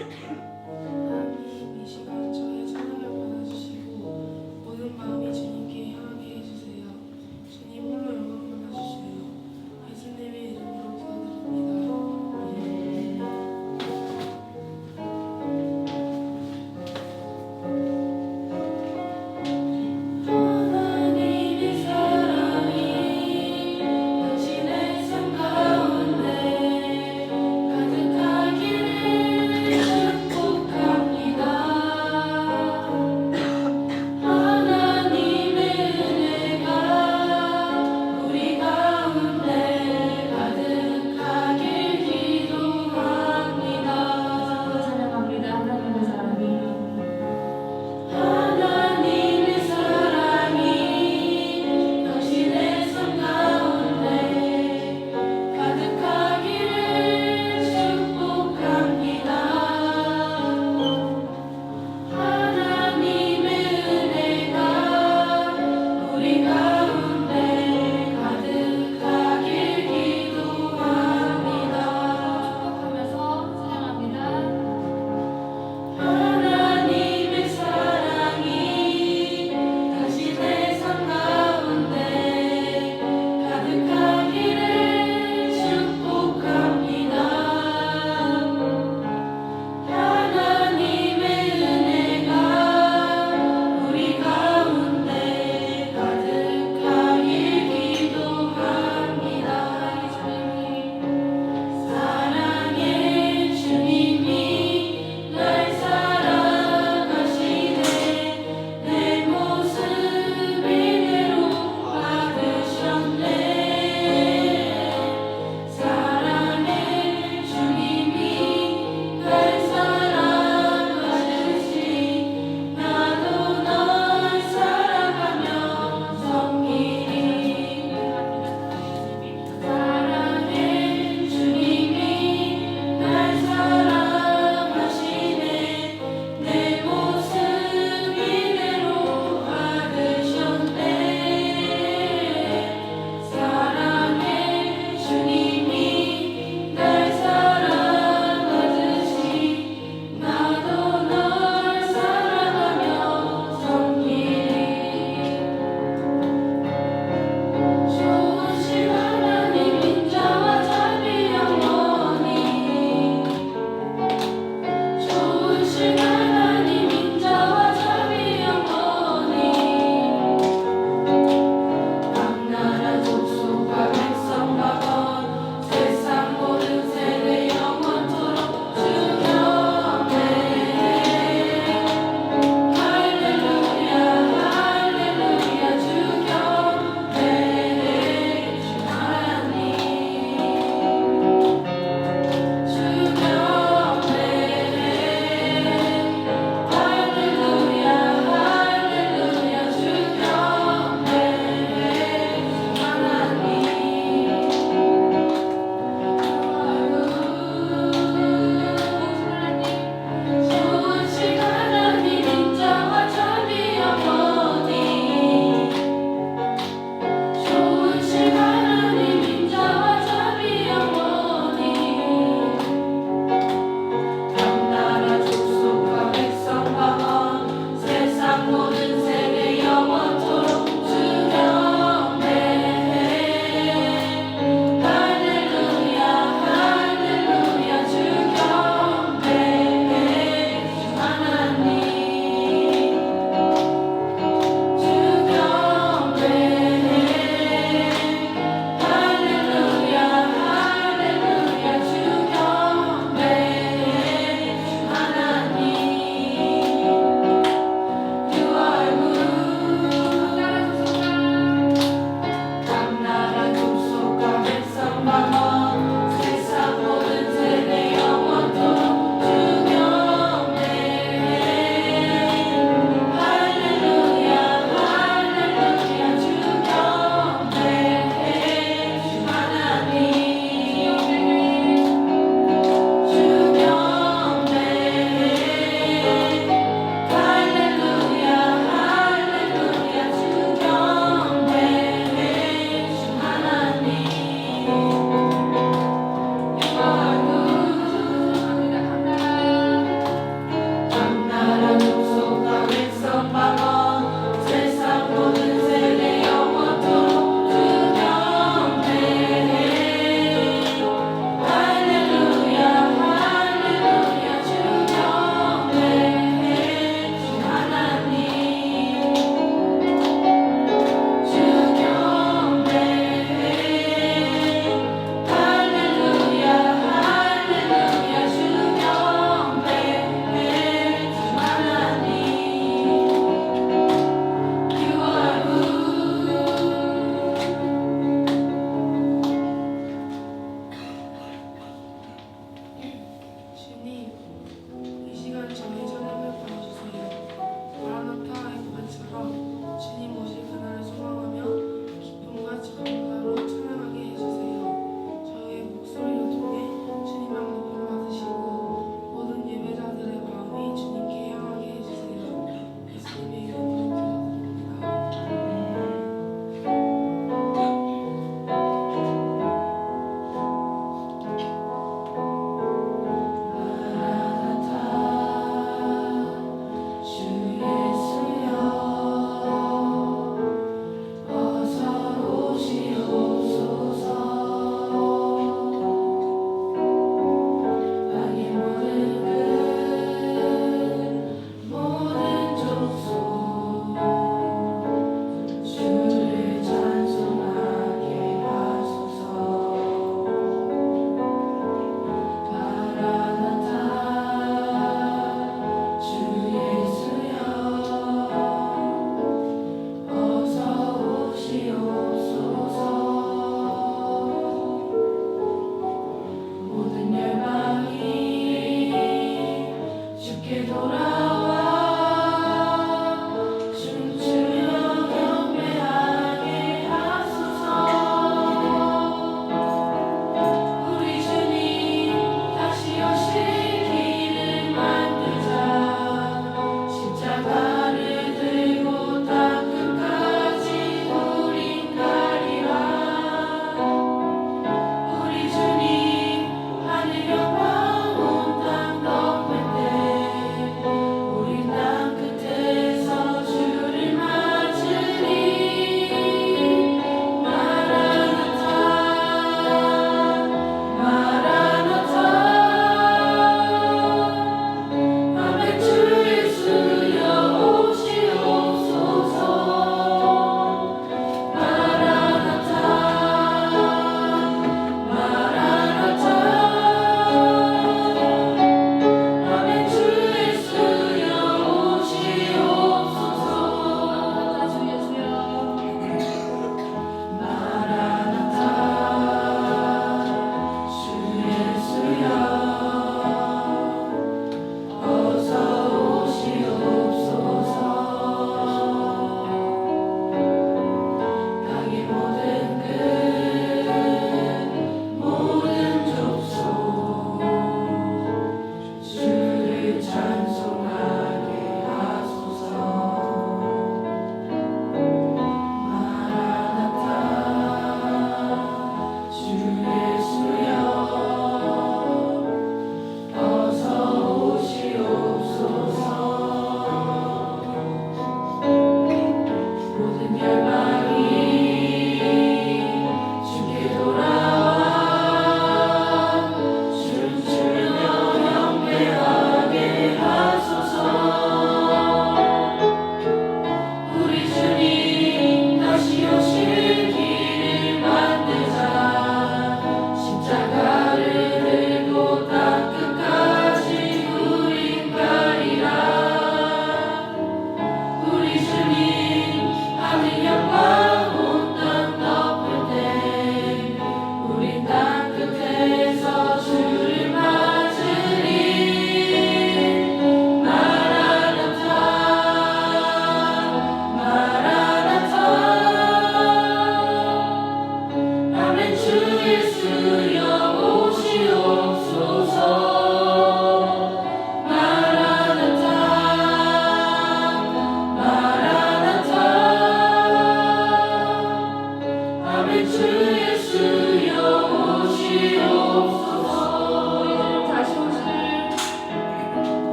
하나님 이 시간 저의 찬양을 받아주시고 모든 마음이 주님께 향하게 해주세요. 주님 홀로 영광 받아주세요. 예수님의 이름으로 기도드립니다. 하나님의 사랑이 당신의 삶 가운데 가득하기를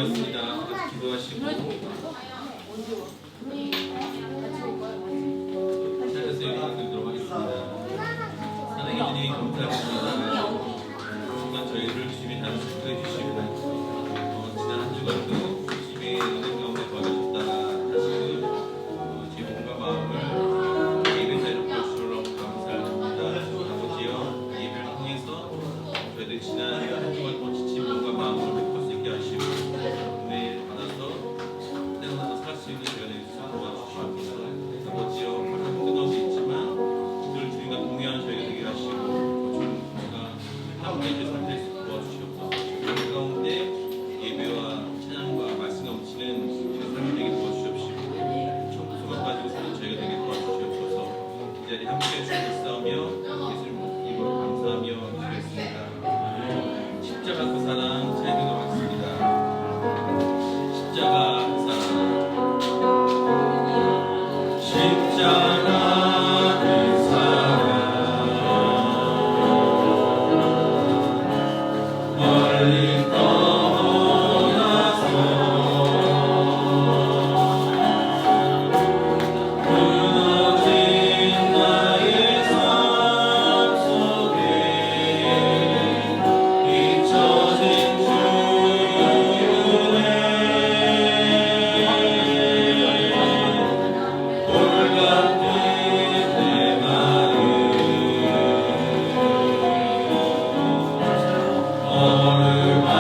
시간이었습니다. 같이 기도하시고 찬양에서 연락드리도록 하겠습니다. 하나님 주님 감사합니다. 순간 저희를 주님이 다른 축복해 주시고 지난 한 주간도 주님의 은혜 가운데 도와주셨다 하시는 제 몸과 마음을 예배 자리로 보여주시도록 감사합니다. 아버지여 예배를 통해서 저희들 지난 한 주간 동안 지친 몸과 마음을 메꿀 수 있게 하시고 은혜 받아서 생각나서 살 수 있는 시간을 도와주시옵소서. 아버지여 힘든 것도 있지만 늘 주님과 동행하는 저희가 되게 하시고 주님과 함께 해주셔서 살 수 있도록 도와주시옵소서. 그 가운데 예배와 찬양과 말씀 넘치는 우리의 삶이 되게 도와주시옵시고 청구소만 가지고 사는 저희가 되게 도와주시옵소서. 이 자리에 함께 해주시고 싸우며 예수님 이름으로 감사하며 기도했습니다. 십자가 그 사랑 찬양이 나왔습니다. 십자가 그 사랑 십자가 그 사랑 멀리 떠나서 무너진 나의 삶 속에 잊혀진 주의 은혜 돌같은 내 마음 얼음아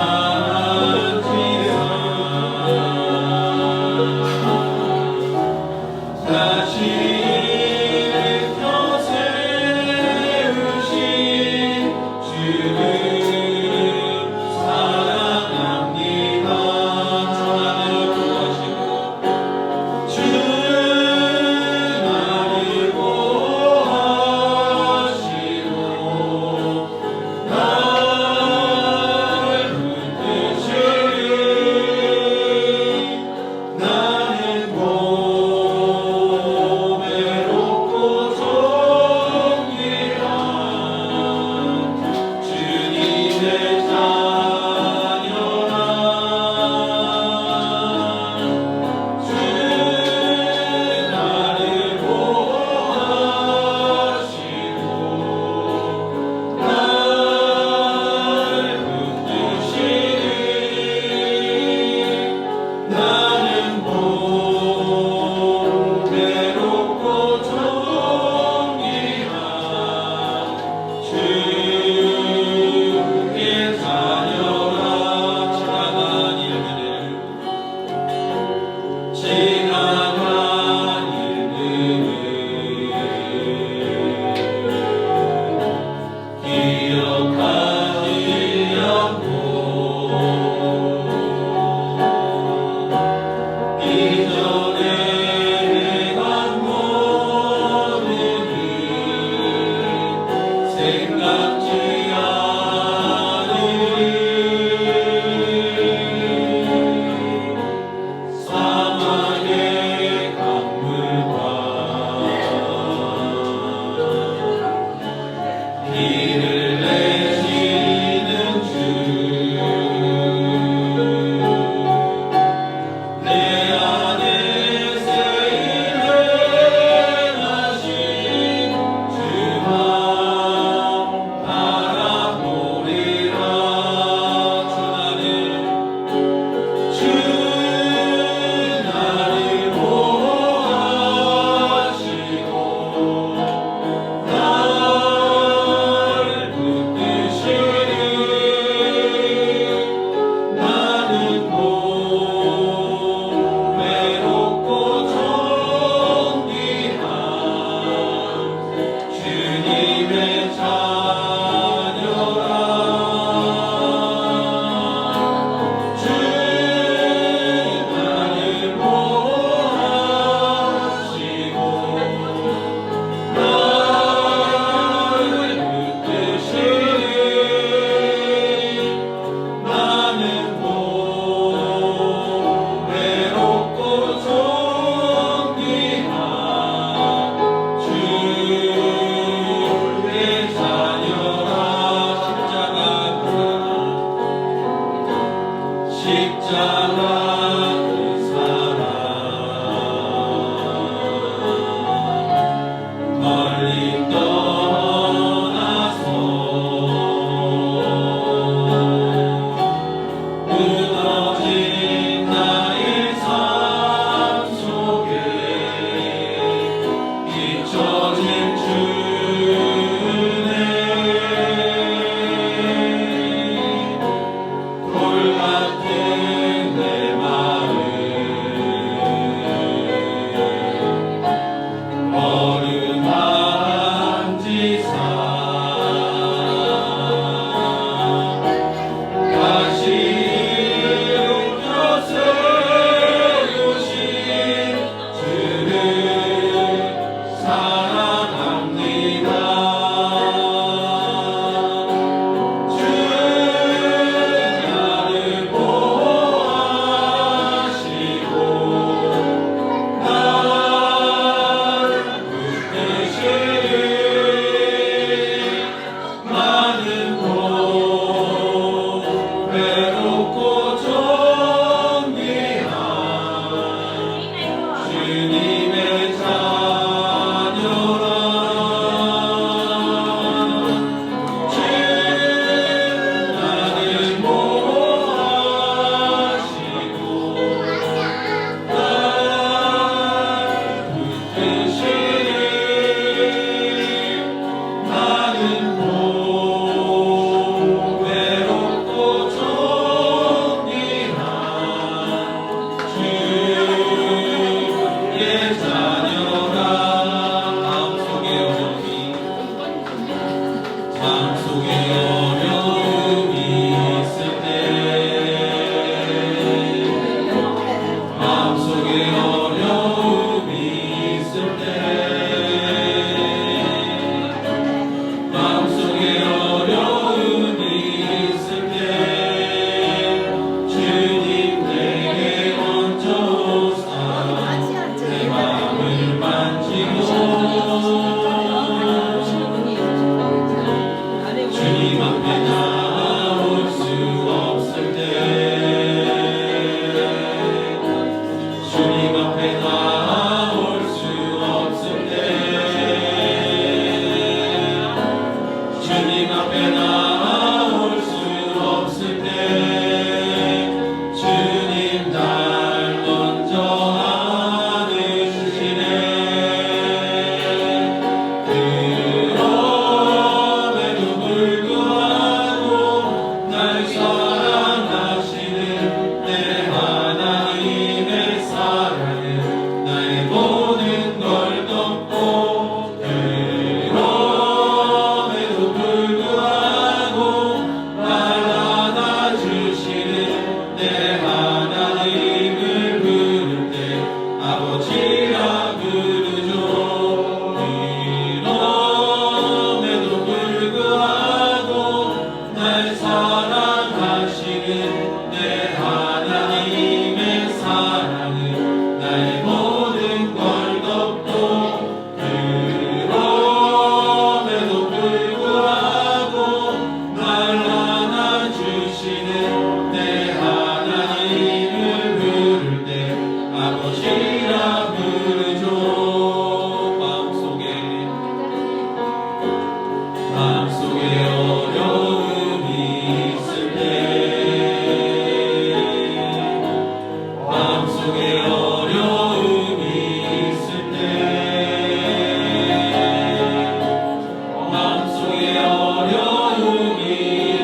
마음속에 어려움이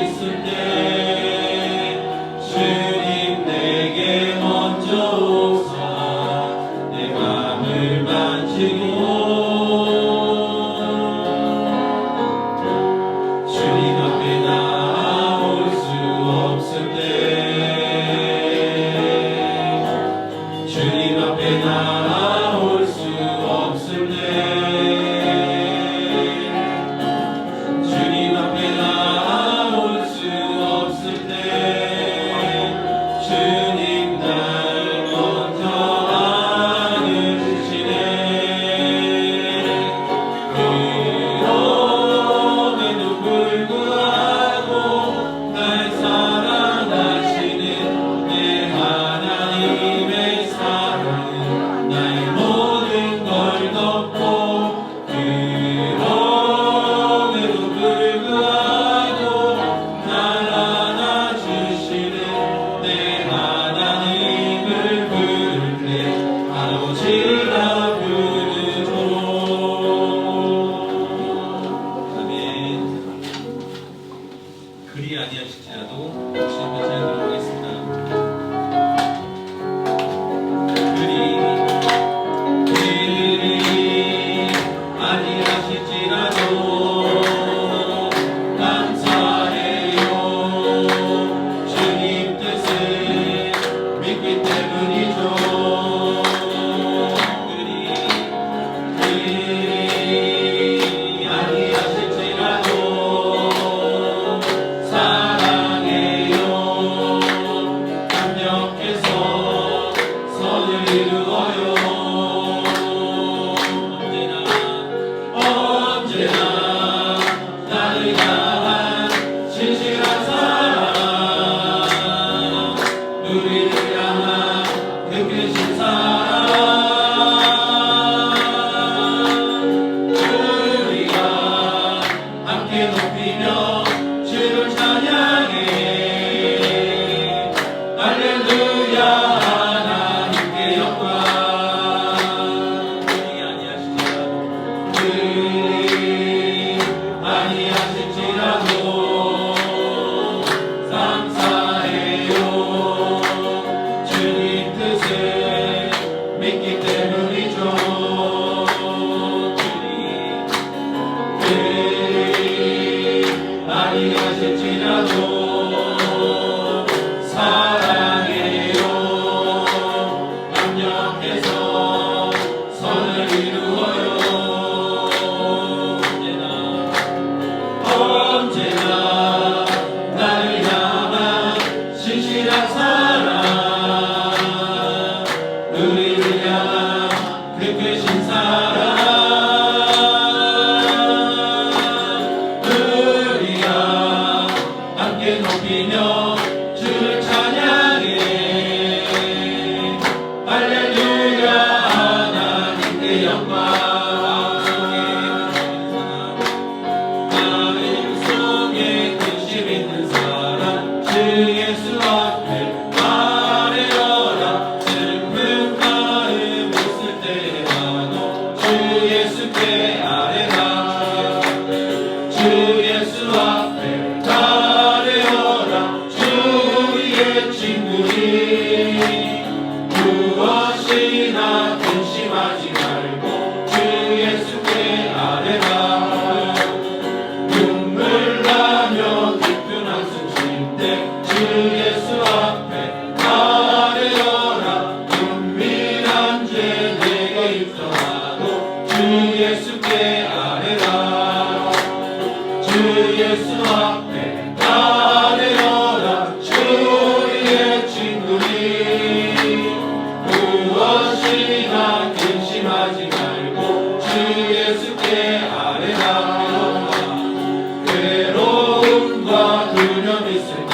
있을 때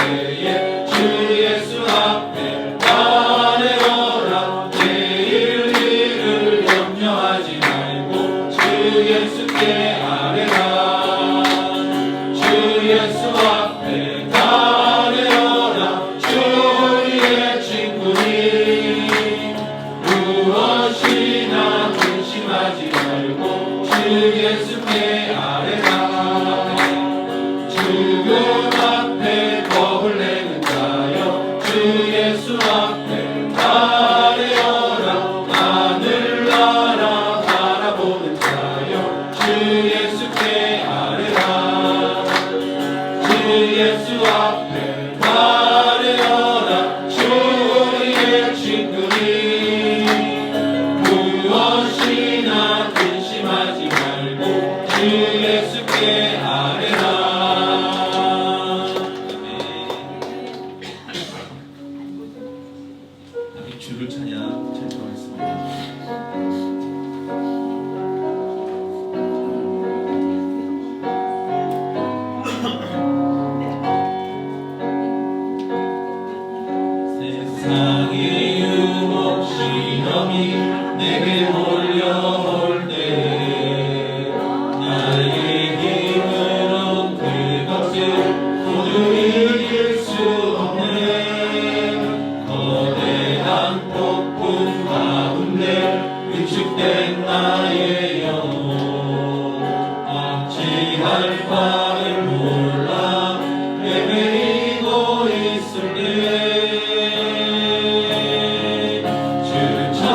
때에 주 예수 앞에 아뢰어라. 내일 일을 염려하지 말고 주 예수께 아뢰라. 주 예수 앞에 아뢰어라. 주 우리의 친구니 무엇이나 근심하지 말고 주 예수께 아뢰라. 죽음 앞에 겁을 내는 자여 주 예수 앞에 아뢰어라. 하늘나라 바라보는 자여 주 예수께 아뢰라. 주 예수 앞에 아뢰어라. 주 우리의 친구니 무엇이나 근심하지 말고 주 예수께 아뢰라. 아멘. 주를 찬양 찬송하겠습니다. 세상의 유혹 시험이 내게 몰려올 때 나의 힘으론 그것을 모두 이길 수 없네. 거대한 폭풍 가운데 위축된 나의 영혼 어찌할 바를 몰라 헤매이고 있을 때 주 찬양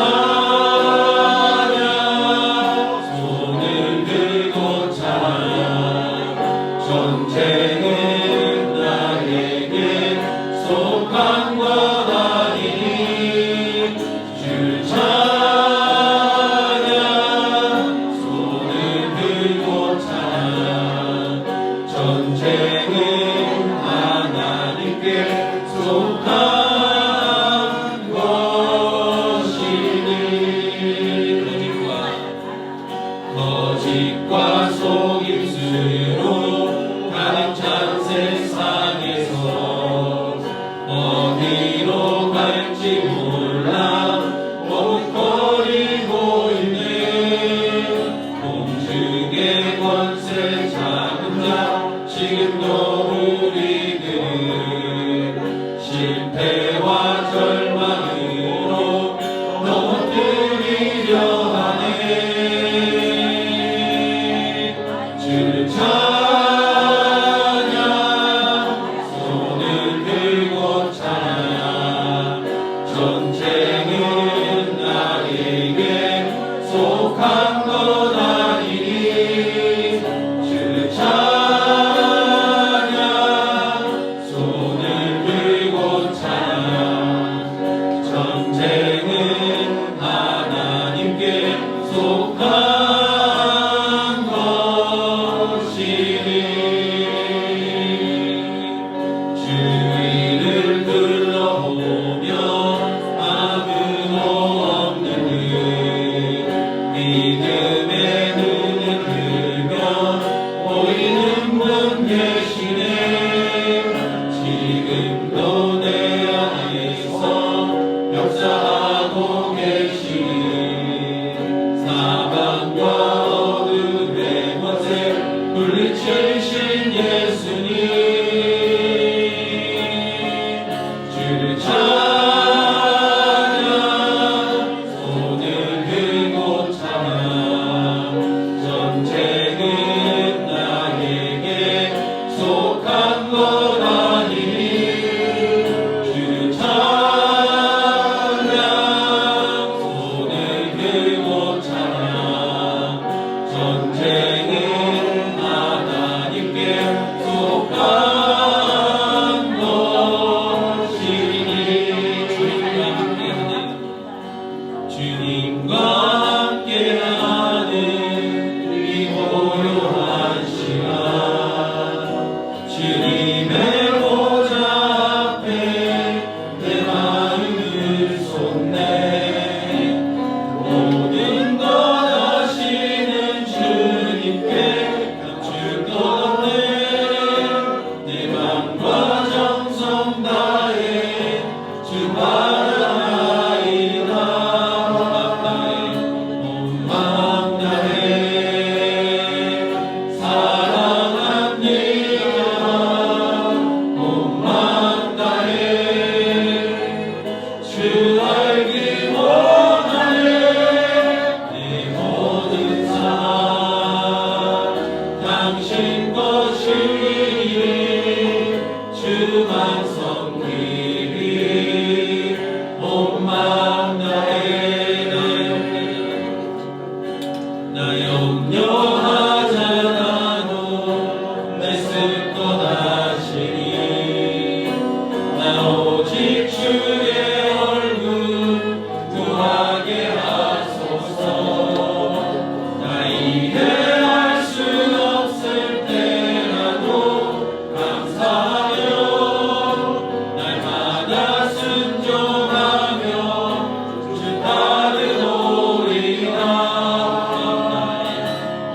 손을 들고 찬양 전쟁은 나에게 속한 것 아니니 주 찬양 손을 들고 찬양 전쟁은 하나님께 속한 것이니 거짓과 속임수로 가득 찬 세상에서 어디로 갈지 몰라 머뭇거리고 있네. 공중의 권세 잡은 자 지금도 우리들 실패와 절망으로 넘어뜨리려 하네. 주를 찬양 손을 들고 찬양 전쟁은 나에게 속한 것 아니니 주를 찬양 손을 들고 찬양 전쟁은 하나님께 속한 것이니 주위를 둘러보며 아무도 없는 듯 믿음의 눈을 들면 보이는 분 계시네. 지금도 내 안에서 역사하고 계시니 사방과 어둠의 권세 물리치신 예수님 주를 찬양 손을 들고 찬양 전쟁은 나에게 속한 것 아니니 주를 찬양 손을 들고 찬양 전쟁은 하나님께 속한 것이니 오직 주의 얼굴 구하게 하소서. 나 이해할 수 없을 때라도 감사하며 날마다 순종하며 주 따르오리다.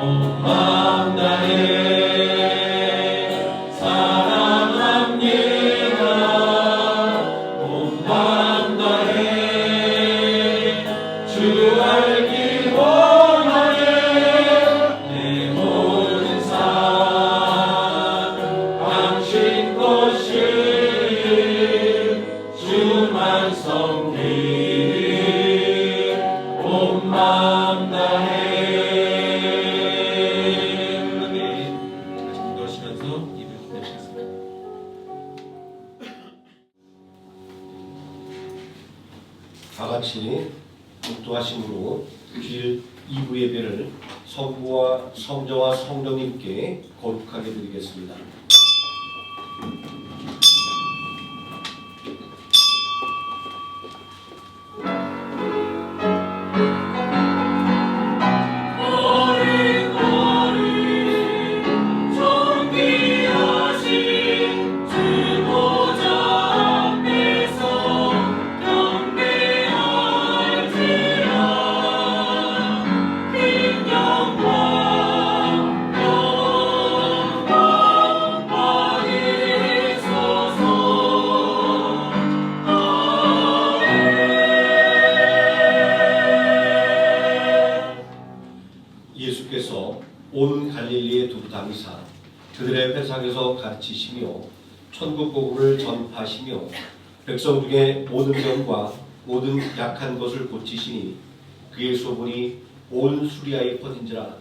온 마음 다해 사랑합니다. 온 마음 다해 주 알기 원하네. 내 모든 삶 당신 것이 주만 섬기리 온 마음 다해. 아멘. 다시 기도하시면서 입을 내쉬겠습니다. 다 같이 묵도하심으로 주일 2부 예배를 성부와 성자와 성령님께 거룩하게 드리겠습니다. 예수께서 온 갈릴리에 두루 다니사 그들의 회상에서 가르치시며 천국 복음을 전파하시며 백성 중에 모든 병과 모든 약한 것을 고치시니 그의 소문이 온 수리아에 퍼진지라.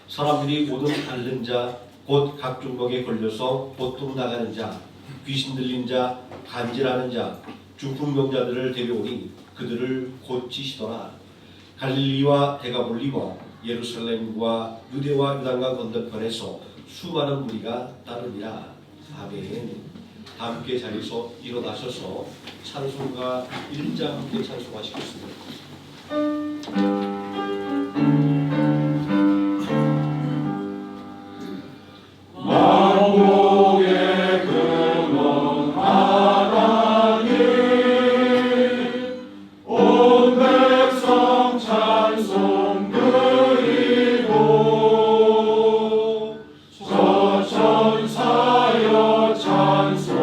사람들이 모든 앓는 자 곧 각종 병에 걸려서 보통 나가는 자 귀신 들린 자 간질하는 자 중풍병자들을 데려오니 그들을 고치시더라. 갈릴리와 데가볼리와 예루살렘과 유대와 유단강 건너편에서 수많은 무리가 따르니라. 아멘. 다 함께 자리에서 일어나셔서 찬송가 1장 함께 찬송하시겠습니다. 만국의 근원 하나님 온 백성 찬송 드리고 저 천사여 찬송하세.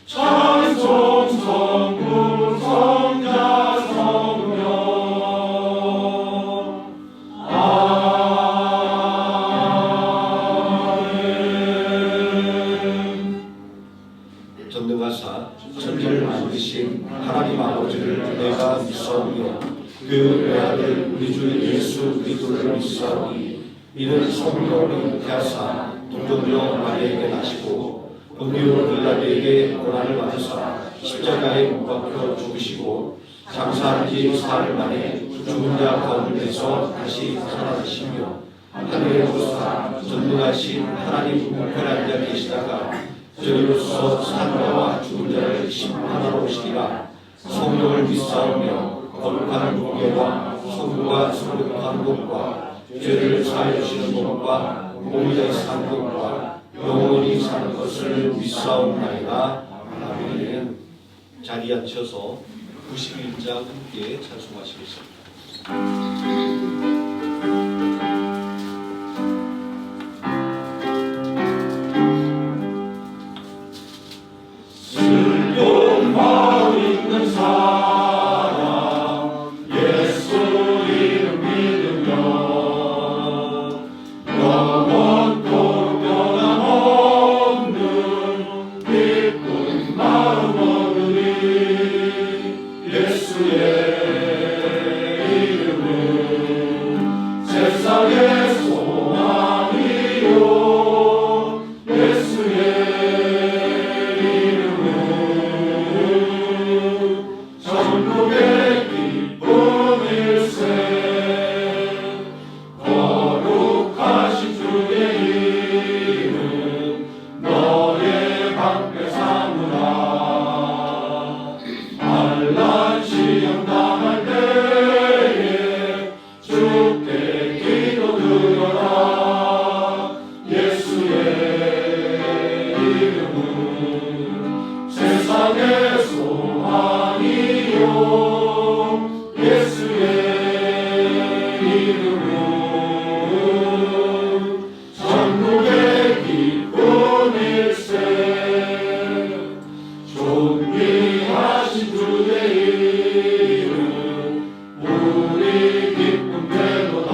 찬송 성부 성자 성령 전능하사 천지를 만드신 하나님 아버지를 내가 믿사오며 그 외아들 우리 주 예수 그리스도를 믿사오니 이는 성령으로 잉태하사 동정녀 마리아에게 나시고 본디오 빌라도에게 고난을 받으사 십자가에 못 박혀 죽으시고 장사한 지 사흘 만에 죽은 자 가운데서 다시 살아나시며 하늘에 오르사 전능하신 하나님 우편에 앉아 계시다가 저리로서 산자와 죽은 자를 심판하러 오시리라. 성령을 믿사오며 거룩한 공예와 성부가 성육하는 것과 죄를 사하여 주시는 것과 몸이 사는 것과 영원히 사는 것을 믿사옵나이다. 아멘. 자리에 앉혀서 91장 함께 찬송하시겠습니다. 슬픈 마음 있는 사람 예수 이름 믿으며 영원토록 변함없는 기쁜 마음 얻으리. 예수의 이름은 강배 삼으라. 환난 시험 당할 때에 주께 기도드려라. 예수의 이름은 세상의 소망이요. 예수의 이름은 전국의 기쁨일세. 존귀하신 주의 이름 우리 기쁨 되도다.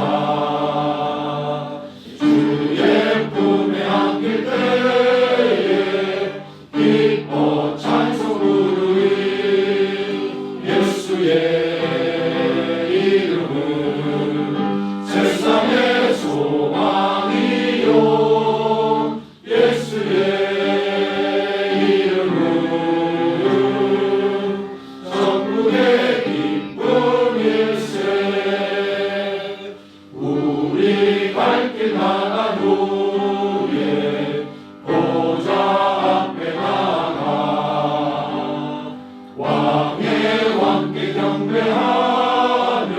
주의 품에 안길 때에 기뻐 찬송 부르리. 예수의 이름은 세상의 소망이요. 예수의 이름은 전국의 기쁨일세. 우리 갈 길 나간 후에 보좌 앞에 나가 왕의 왕께 경배하며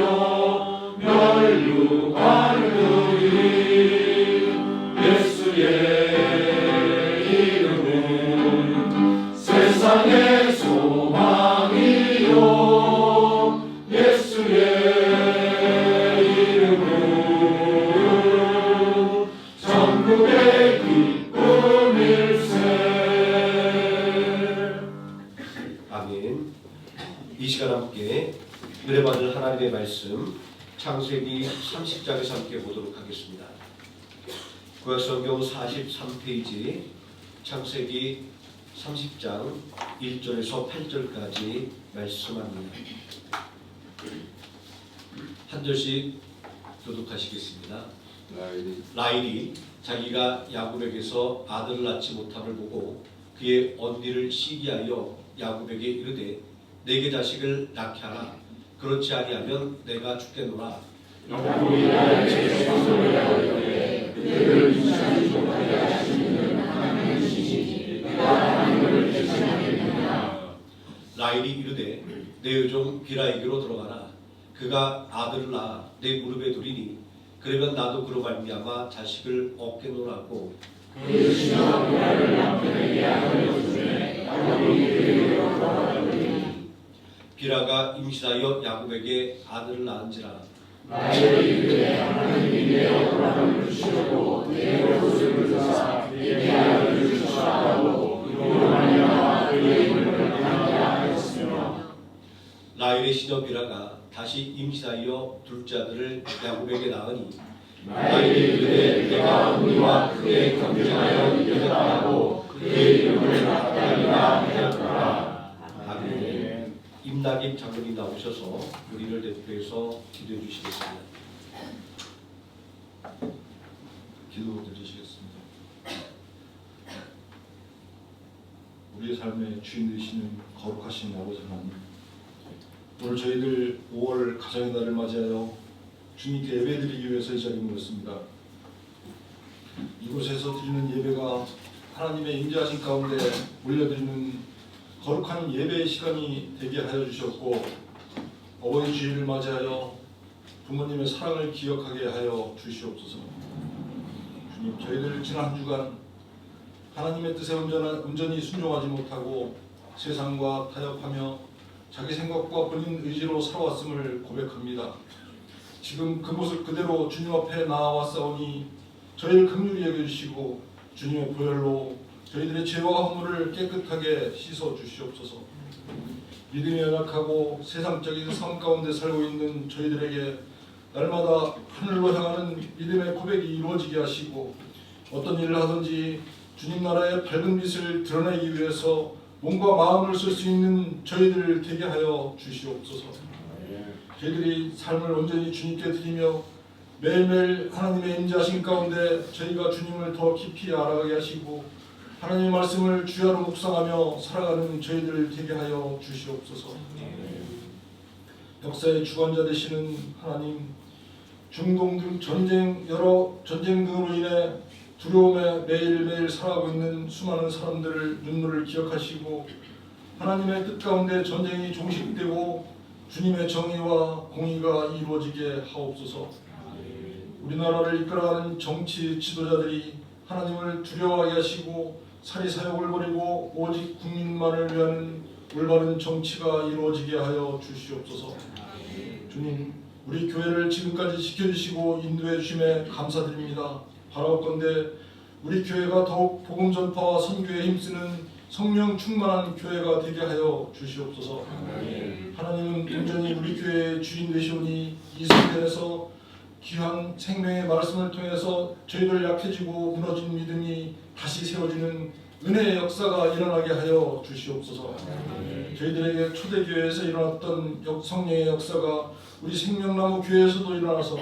멸류관을 드리리. 예수의 이름은 세상의 소망이요. 예수의 이름은 전국의 기쁨일세. 아멘. 이 시간 함께 은혜 받을 하나님의 말씀 창세기 30장에서 함께 보도록 하겠습니다. 구약성경 43페이지 창세기 30장 1절에서 8절까지 말씀합니다. 한 절씩 교독하시겠습니다. 라헬이 자기가 야곱에게서 아들을 낳지 못함을 보고 그의 언니를 시기하여 야곱에게 이르되 내게 자식을 낳게 하라. 그렇지 아니하면 내가 죽겠노라. 야곱이 라헬에게 성소를 하였되 그를 인사하지 못하게 하시는 하나님의 신이시니 내가 하나님을 대신하겠느냐. 라헬이 이르되 내 의종 비라에게로 들어가라. 그가 아들을 낳아 내 무릎에 두리니 그러면 나도 그로 말미암아 자식을 얻겠노라고. 그 신하 비라를 남편에게 아들을 주매 야곱이 그에게로 돌아가더니 비라가 임신하여 야곱에게 아들을 낳은지라. 라헬이 이르되 하나님이 내 어떠함을 주시려고 내 옷을 벗으사 내게 아들을 주시라고 이로 말미암아 그의 이름을 변하게 하였으며. 라헬의 시녀 비라가 다시 임신하여 둘째 아들을 야곱에게 낳으니 라헬이 이르되 내가 우리와 크게 경쟁하여 이겼다 하고 그의 이름을 납달리라 하였더라. 아멘. 임나김 장로님 나오셔서 우리를 대표해서 기도해 주시겠습니다. 기도 드리시겠습니다. 우리의 삶의 주인 되시는 거룩하신 아버지 하나님, 오늘 저희들 5월 가정의 날을 맞이하여 주님께 예배드리기 위해서 이 자리에 모였습니다. 이곳에서 드리는 예배가 하나님의 임재하신 가운데 올려드리는 거룩한 예배의 시간이 되게 하여 주셨고, 어버이 주일을 맞이하여 부모님의 사랑을 기억하게 하여 주시옵소서. 주님, 저희들 지난 한 주간 하나님의 뜻에 온전히 순종하지 못하고 세상과 타협하며 자기 생각과 본인 의지로 살아왔음을 고백합니다. 지금 그 모습 그대로 주님 앞에 나아왔사오니 저희를 긍휼히 여겨주시고 주님의 보혈로 저희들의 죄와 허물을 깨끗하게 씻어 주시옵소서. 믿음이 연약하고 세상적인 삶 가운데 살고 있는 저희들에게 날마다 하늘로 향하는 믿음의 고백이 이루어지게 하시고, 어떤 일을 하든지 주님 나라의 밝은 빛을 드러내기 위해서 몸과 마음을 쓸 수 있는 저희들을 되게 하여 주시옵소서. 저희들이 삶을 온전히 주님께 드리며 매일매일 하나님의 임재하신 가운데 저희가 주님을 더 깊이 알아가게 하시고 하나님의 말씀을 주야로 묵상하며 살아가는 저희들을 되게 하여 주시옵소서. 역사의 주관자 되시는 하나님, 중동 등 여러 전쟁 등으로 인해 두려움에 매일매일 살아가고 있는 수많은 사람들을 눈물을 기억하시고 하나님의 뜻 가운데 전쟁이 종식되고 주님의 정의와 공의가 이루어지게 하옵소서. 우리나라를 이끌어가는 정치 지도자들이 하나님을 두려워하게 하시고 사리사욕을 버리고 오직 국민만을 위한 올바른 정치가 이루어지게 하여 주시옵소서. 주님, 우리 교회를 지금까지 지켜주시고 인도해 주심에 감사드립니다. 바라옵건대 우리 교회가 더욱 복음 전파와 선교에 힘쓰는 성령 충만한 교회가 되게 하여 주시옵소서. 하나님은 온전히 우리 교회의 주인 되시오니 이 성전에서 귀한 생명의 말씀을 통해서 저희들 약해지고 무너진 믿음이 다시 세워지는 은혜의 역사가 일어나게 하여 주시옵소서. 저희들에게 초대교회에서 일어났던 성령의 역사가 우리 생명나무 교회에서도 일어나서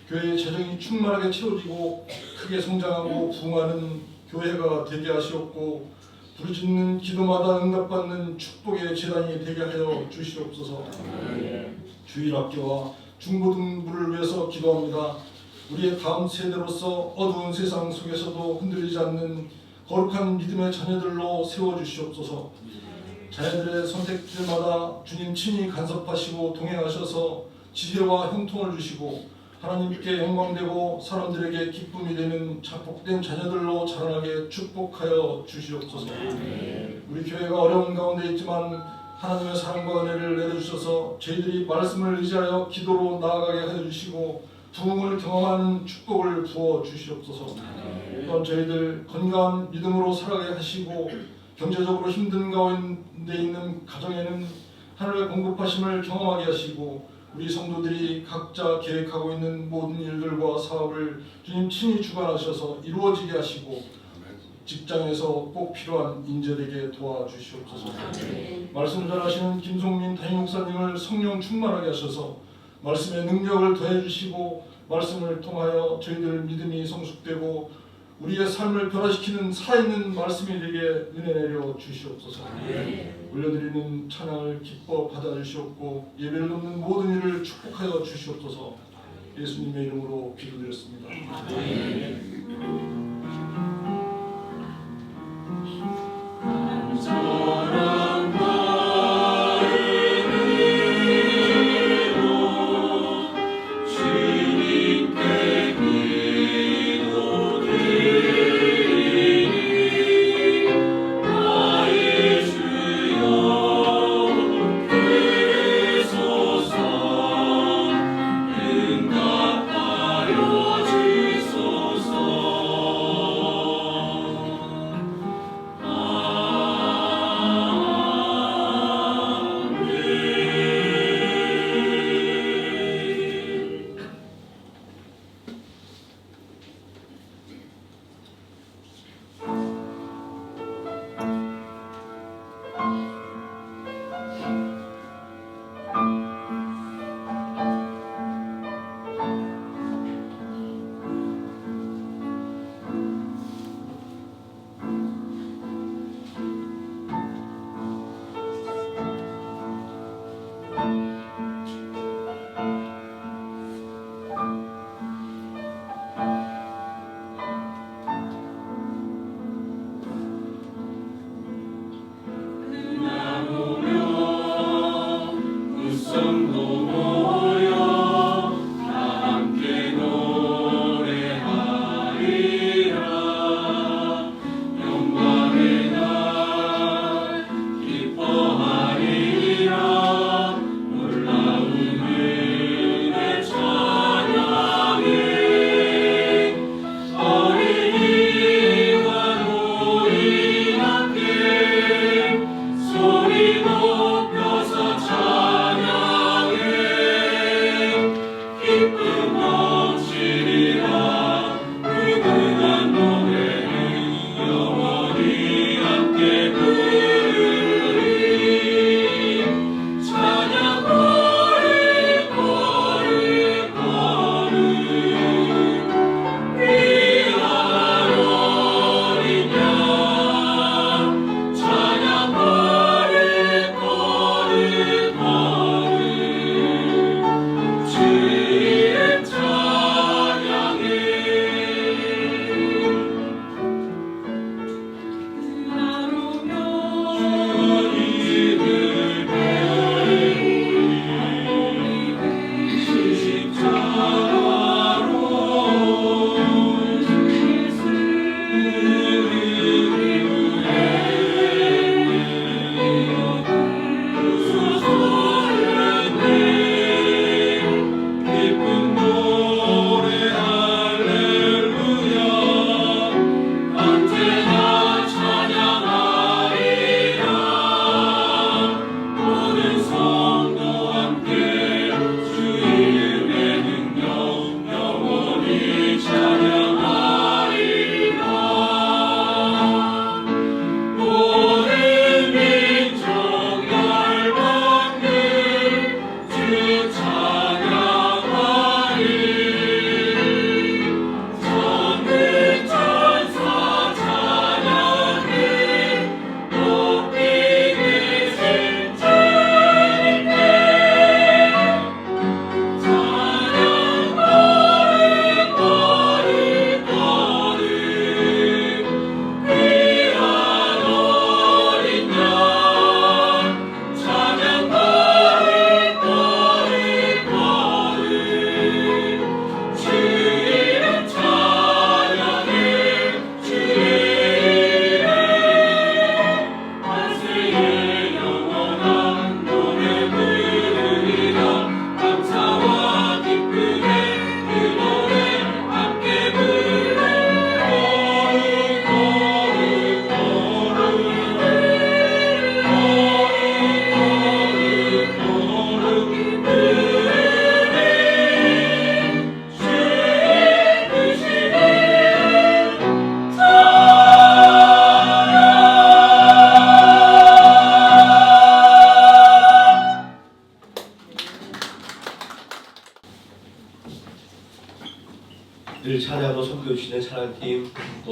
교회의 재정이 충만하게 채워지고 크게 성장하고 부흥하는 교회가 되게 하시옵고 부르짖는 기도마다 응답받는 축복의 재단이 되게 하여 주시옵소서. 주일학교와 중고등부를 위해서 기도합니다. 우리의 다음 세대로서 어두운 세상 속에서도 흔들리지 않는 거룩한 믿음의 자녀들로 세워주시옵소서. 자녀들의 선택들마다 주님 친히 간섭하시고 동행하셔서 지혜와 형통을 주시고 하나님께 영광되고 사람들에게 기쁨이 되는 복된 자녀들로 자라나게 축복하여 주시옵소서. 우리 교회가 어려운 가운데 있지만 하나님의 사랑과 은혜를 내려주셔서 저희들이 말씀을 의지하여 기도로 나아가게 하여 주시고 부흥을 경험하는 축복을 부어 주시옵소서. 또한 저희들 건강한 믿음으로 살아가게 하시고 경제적으로 힘든 가운데 있는 가정에는 하늘의 공급하심을 경험하게 하시고 우리 성도들이 각자 계획하고 있는 모든 일들과 사업을 주님 친히 주관하셔서 이루어지게 하시고 직장에서 꼭 필요한 인재되게 도와주시옵소서. 말씀 전하시는 김송민 담임 목사님을 성령 충만하게 하셔서 말씀의 능력을 더해주시고 말씀을 통하여 저희들 믿음이 성숙되고 우리의 삶을 변화시키는 살아있는 말씀이 되게 은혜 내려 주시옵소서. 올려드리는 찬양을 기뻐 받아주시옵고 예배를 돕는 모든 일을 축복하여 주시옵소서. 예수님의 이름으로 기도드렸습니다. 응답하여 주소서.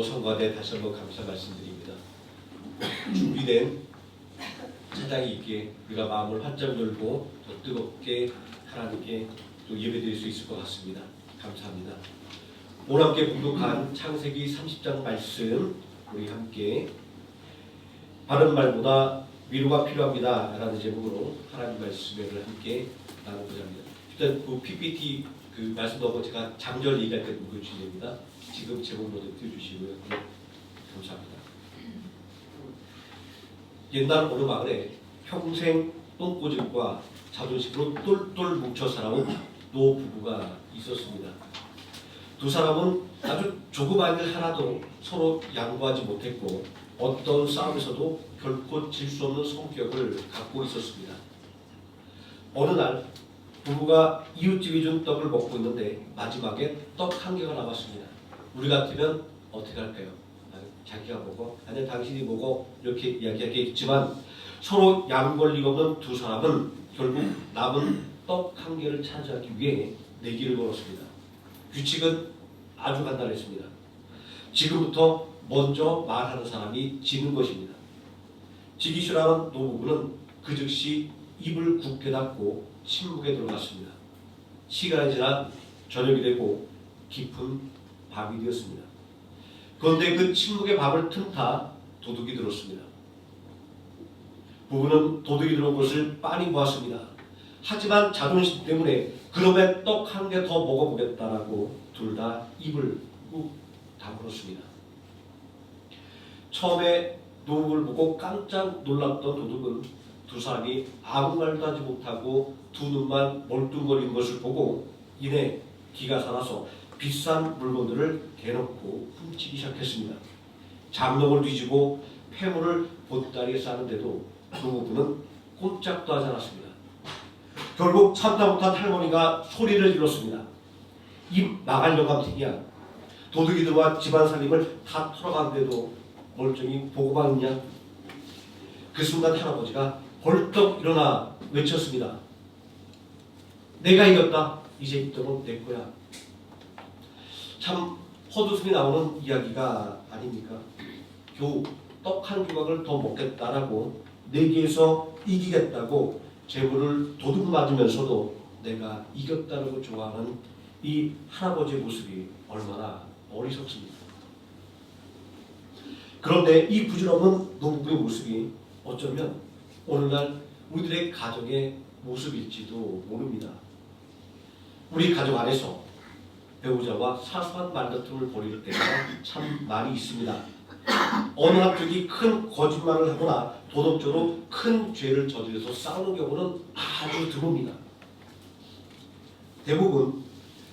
노성과대 다시 한번 감사 말씀드립니다. 준비된 찬양이 있기에 우리가 마음을 활짝 열고 더 뜨겁게 하나님께 또 예배드릴 수 있을 것 같습니다. 감사합니다. 오늘 함께 공독한 창세기 30장 말씀 우리 함께 바른 말보다 위로가 필요합니다 라는 제목으로 하나님 말씀을 함께 나누고자 합니다. 일단 그 PPT 그 말씀 넣고 제가 장절 얘기할 때 보여주시면 됩니다. 지금 제목 모두 띄워주시고요. 네, 감사합니다. 옛날 어느 마을에 평생 똥꼬집과 자존심으로 똘똘 뭉쳐 살아온 노 부부가 있었습니다. 두 사람은 아주 조그만 일 하나도 서로 양보하지 못했고 어떤 싸움에서도 결코 질 수 없는 성격을 갖고 있었습니다. 어느 날 부부가 이웃집이 준 떡을 먹고 있는데 마지막에 떡 한 개가 남았습니다. 우리 같으면 어떻게 할까요? 자기가 먹어? 아니 당신이 먹어? 이렇게 이야기하겠지만 서로 양 권리가 없는 두 사람은 결국 남은 떡 한 개를 차지하기 위해 내기를 걸었습니다. 규칙은 아주 간단했습니다. 지금부터 먼저 말하는 사람이 지는 것입니다. 지기 싫어하는 노부부는 그 즉시 입을 굳게 닫고 침묵에 들어갔습니다. 시간이 지나 저녁이 되고 깊은 밤이 되었습니다. 그런데 그 침묵의 밤을 틈타 도둑이 들었습니다. 부부는 도둑이 들어온 것을 빤히 보았습니다. 하지만 자존심 때문에 그놈의 떡 한 개 더 먹어보겠다라고 둘 다 입을 꾹 다물었습니다. 처음에 노부부를 보고 깜짝 놀랐던 도둑은 두 사람이 아무 말도 하지 못하고 두 눈만 멀뚱거리는 것을 보고 이내 기가 살아서 비싼 물건들을 대놓고 훔치기 시작했습니다. 장롱을 뒤지고 폐물을 보따리에 싸는데도 노부부는 꼼짝도 하지 않았습니다. 결국 참다 못한 할머니가 소리를 질렀습니다. 입 나가려고 함이야. 도둑이 들어와 집안 살림을 다 털어가는데도 멀쩡히 보고만 있냐? 그 순간 할아버지가 벌떡 일어나 외쳤습니다. 내가 이겼다. 이제 이 떡은 내 거야. 참 헛웃음이 나오는 이야기가 아닙니까? 겨우 떡 한 조각을 더 먹겠다라고 내기에서 이기겠다고 재물을 도둑 맞으면서도 내가 이겼다라고 좋아하는 이 할아버지의 모습이 얼마나 어리석습니다. 그런데 이 부질없는 노부부의 모습이 어쩌면 오늘날 우리들의 가정의 모습일지도 모릅니다. 우리 가정 안에서 배우자와 사소한 말다툼을 벌일 때가 참 많이 있습니다. 어느 한쪽이 큰 거짓말을 하거나 도덕적으로 큰 죄를 저질러서 싸우는 경우는 아주 드뭅니다. 대부분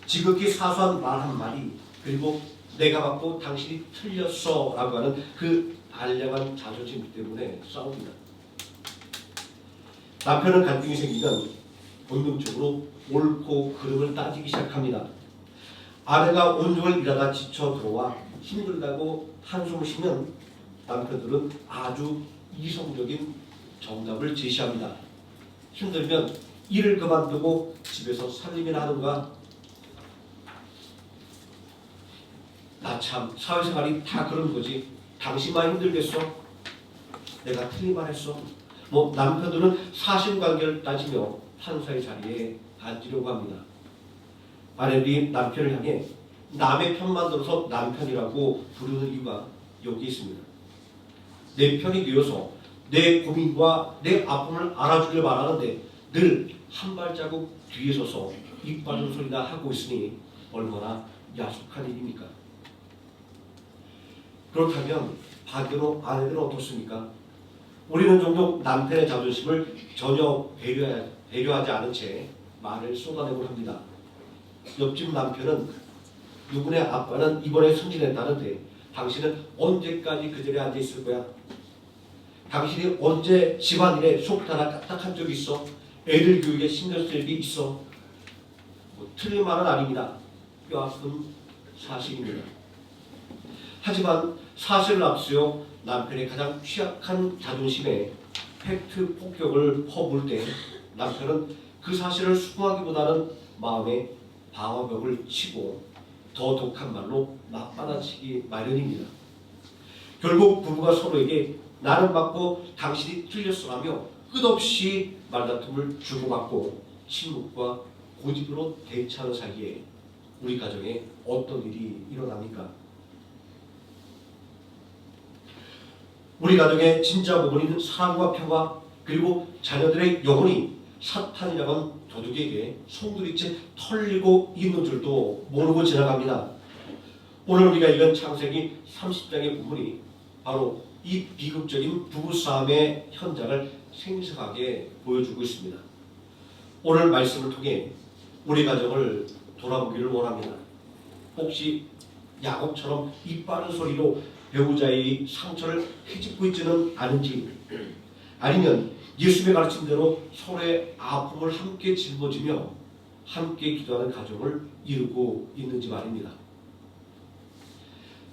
지극히 사소한 말 한마디 그리고 내가 맞고 당신이 틀렸어 라고 하는 그 알량한 자존심 때문에 싸웁니다. 남편은 갈등이 생기면 본능적으로 옳고 그름을 따지기 시작합니다. 아내가 온종일 일하다 지쳐 들어와 힘들다고 한숨을 쉬면 남편들은 아주 이성적인 정답을 제시합니다. 힘들면 일을 그만두고 집에서 살림이나 하는가? 나 참 사회생활이 다 그런 거지. 당신만 힘들겠어? 내가 틀린 말 했어? 뭐 남편들은 사실관계를 따지며 판사의 자리에 앉으려고 합니다. 아내들이 남편을 향해 남의 편만 들어서 남편이라고 부르는 이유가 여기 있습니다. 내 편이 되어서 내 고민과 내 아픔을 알아주길 바라는데 늘 한 발자국 뒤에 서서 입 바른 소리나 하고 있으니 얼마나 야속한 일입니까? 그렇다면 반대로 아내들은 어떻습니까? 우리는 종종 남편의 자존심을 전혀 배려하지 않은 채 말을 쏟아내곤 합니다. 옆집 남편은 누구네 아빠는 이번에 승진했다는데 당신은 언제까지 그 자리에 앉아 있을 거야? 당신이 언제 집안일에 속 하나 까딱한 적이 있어? 애들 교육에 신경 쓸 일이 있어? 뭐, 틀린 말은 아닙니다. 뼈아픈 사실입니다. 하지만 사실을 앞세워 남편의 가장 취약한 자존심에 팩트 폭격을 퍼부을 때 남편은 그 사실을 수긍하기보다는 마음에 방어벽을 치고 더 독한 말로 맞받아치기 마련입니다. 결국 부부가 서로에게 나는 맞고 당신이 틀렸어라며 끝없이 말다툼을 주고받고 침묵과 고집으로 대처하는 사이에 우리 가정에 어떤 일이 일어납니까? 우리 가정의 진짜 부모는 사랑과 평화 그리고 자녀들의 영혼이 사탄이라는 도둑에게 송두리째 털리고 있는 줄도 모르고 지나갑니다. 오늘 우리가 읽은 창세기 30장의 부분이 바로 이 비극적인 부부싸움의 현장을 생생하게 보여주고 있습니다. 오늘 말씀을 통해 우리 가정을 돌아보기를 원합니다. 혹시 야곱처럼 입 바른 소리로 배우자의 상처를 헤집고 있지는 않은지, 아니면 예수님의 가르침대로 서로의 아픔을 함께 짊어지며 함께 기도하는 가정을 이루고 있는지 말입니다.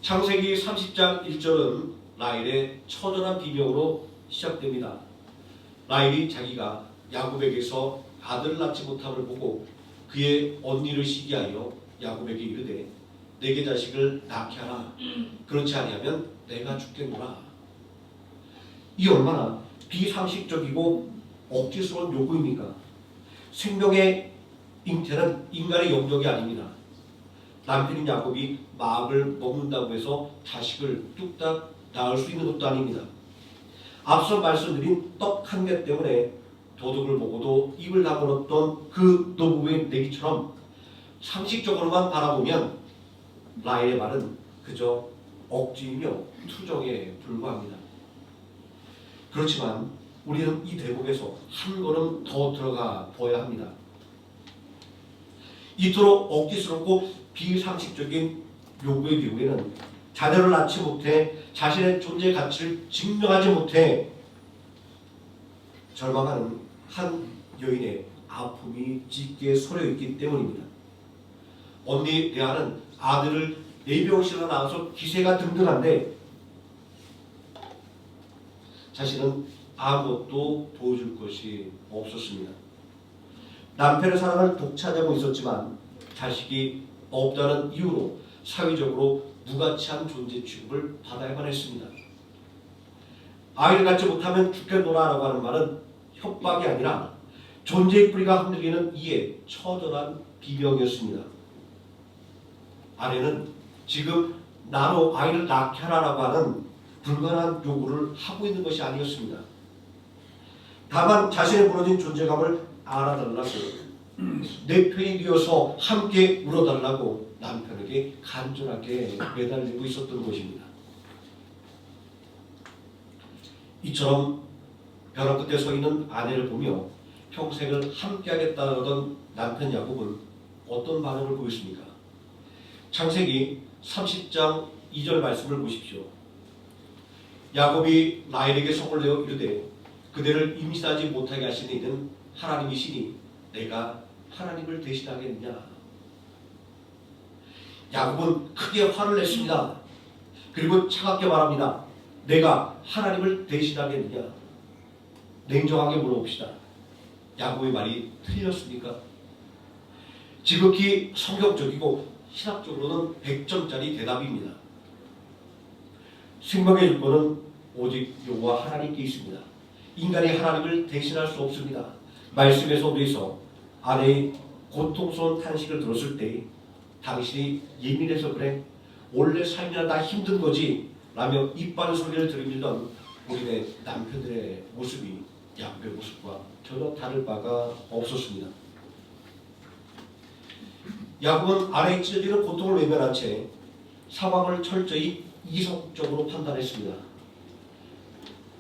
창세기 30장 1절은 라헬의 처절한 비명으로 시작됩니다. 라헬이 자기가 야곱에게서 아들을 낳지 못함을 보고 그의 언니를 시기하여 야곱에게 이르되 내게 자식을 낳게 하라. 그렇지 아니하면 내가 죽겠노라. 이 얼마나 비상식적이고 억지스러운 요구입니까? 생명의 잉태는 인간의 영역이 아닙니다. 남편인 야곱이 마음을 먹는다고 해서 자식을 뚝딱 낳을 수 있는 것도 아닙니다. 앞서 말씀드린 떡 한 개 때문에 도둑을 보고도 입을 다물었던 그 노부부의 내기처럼 상식적으로만 바라보면 라헬의 말은 그저 억지이며 투정에 불과합니다. 그렇지만 우리는 이 대목에서 한 걸음 더 들어가 보아야 합니다. 이토록 억지스럽고 비상식적인 요구의 경우에는 자녀를 낳지 못해 자신의 존재 가치를 증명하지 못해 절망하는 한 여인의 아픔이 짙게 서려있기 때문입니다. 언니 레아는 아들을 4명씩이나 낳아서 기세가 등등한데 자신은 아무것도 보여줄 것이 없었습니다. 남편의 사랑을 독차지하고 있었지만 자식이 없다는 이유로 사회적으로 무가치한 존재 취급을 받아야만 했습니다. 아이를 낳지 못하면 죽겠노라라고 하는 말은 협박이 아니라 존재의 뿌리가 흔들리는 이의 처절한 비명이었습니다. 아내는 지금 나로 아이를 낳게 하라라고 하는 불가능한 요구를 하고 있는 것이 아니었습니다. 다만 자신의 무너진 존재감을 알아달라고 내 편이 되어서 함께 울어달라고 남편에게 간절하게 매달리고 있었던 것입니다. 이처럼 벼랑 끝에 서 있는 아내를 보며 평생을 함께하겠다던 남편 야곱은 어떤 반응을 보였습니까? 창세기 30장 2절 말씀을 보십시오. 야곱이 라헬에게 성을 내어 이르되 그대를 임신하지 못하게 하신 이는 하나님이시니 내가 하나님을 대신하겠느냐. 야곱은 크게 화를 냈습니다. 그리고 차갑게 말합니다. 내가 하나님을 대신하겠느냐. 냉정하게 물어봅시다. 야곱의 말이 틀렸습니까? 지극히 성경적이고 신학적으로는 100점짜리 대답입니다. 생명의 주권은 오직 여호와 하나님께 있습니다. 인간이 하나님을 대신할 수 없습니다. 말씀에서 우리에서 아내의 고통스러운 탄식을 들었을 때 당신이 예민해서 그래? 원래 삶이나 다 힘든 거지? 라며 입바른 소리를 들이밀던 우리네 남편들의 모습이 야곱의 모습과 전혀 다를 바가 없었습니다. 야곱은 아내의 찢어지는 고통을 외면한 채 상황을 철저히 이성적으로 판단했습니다.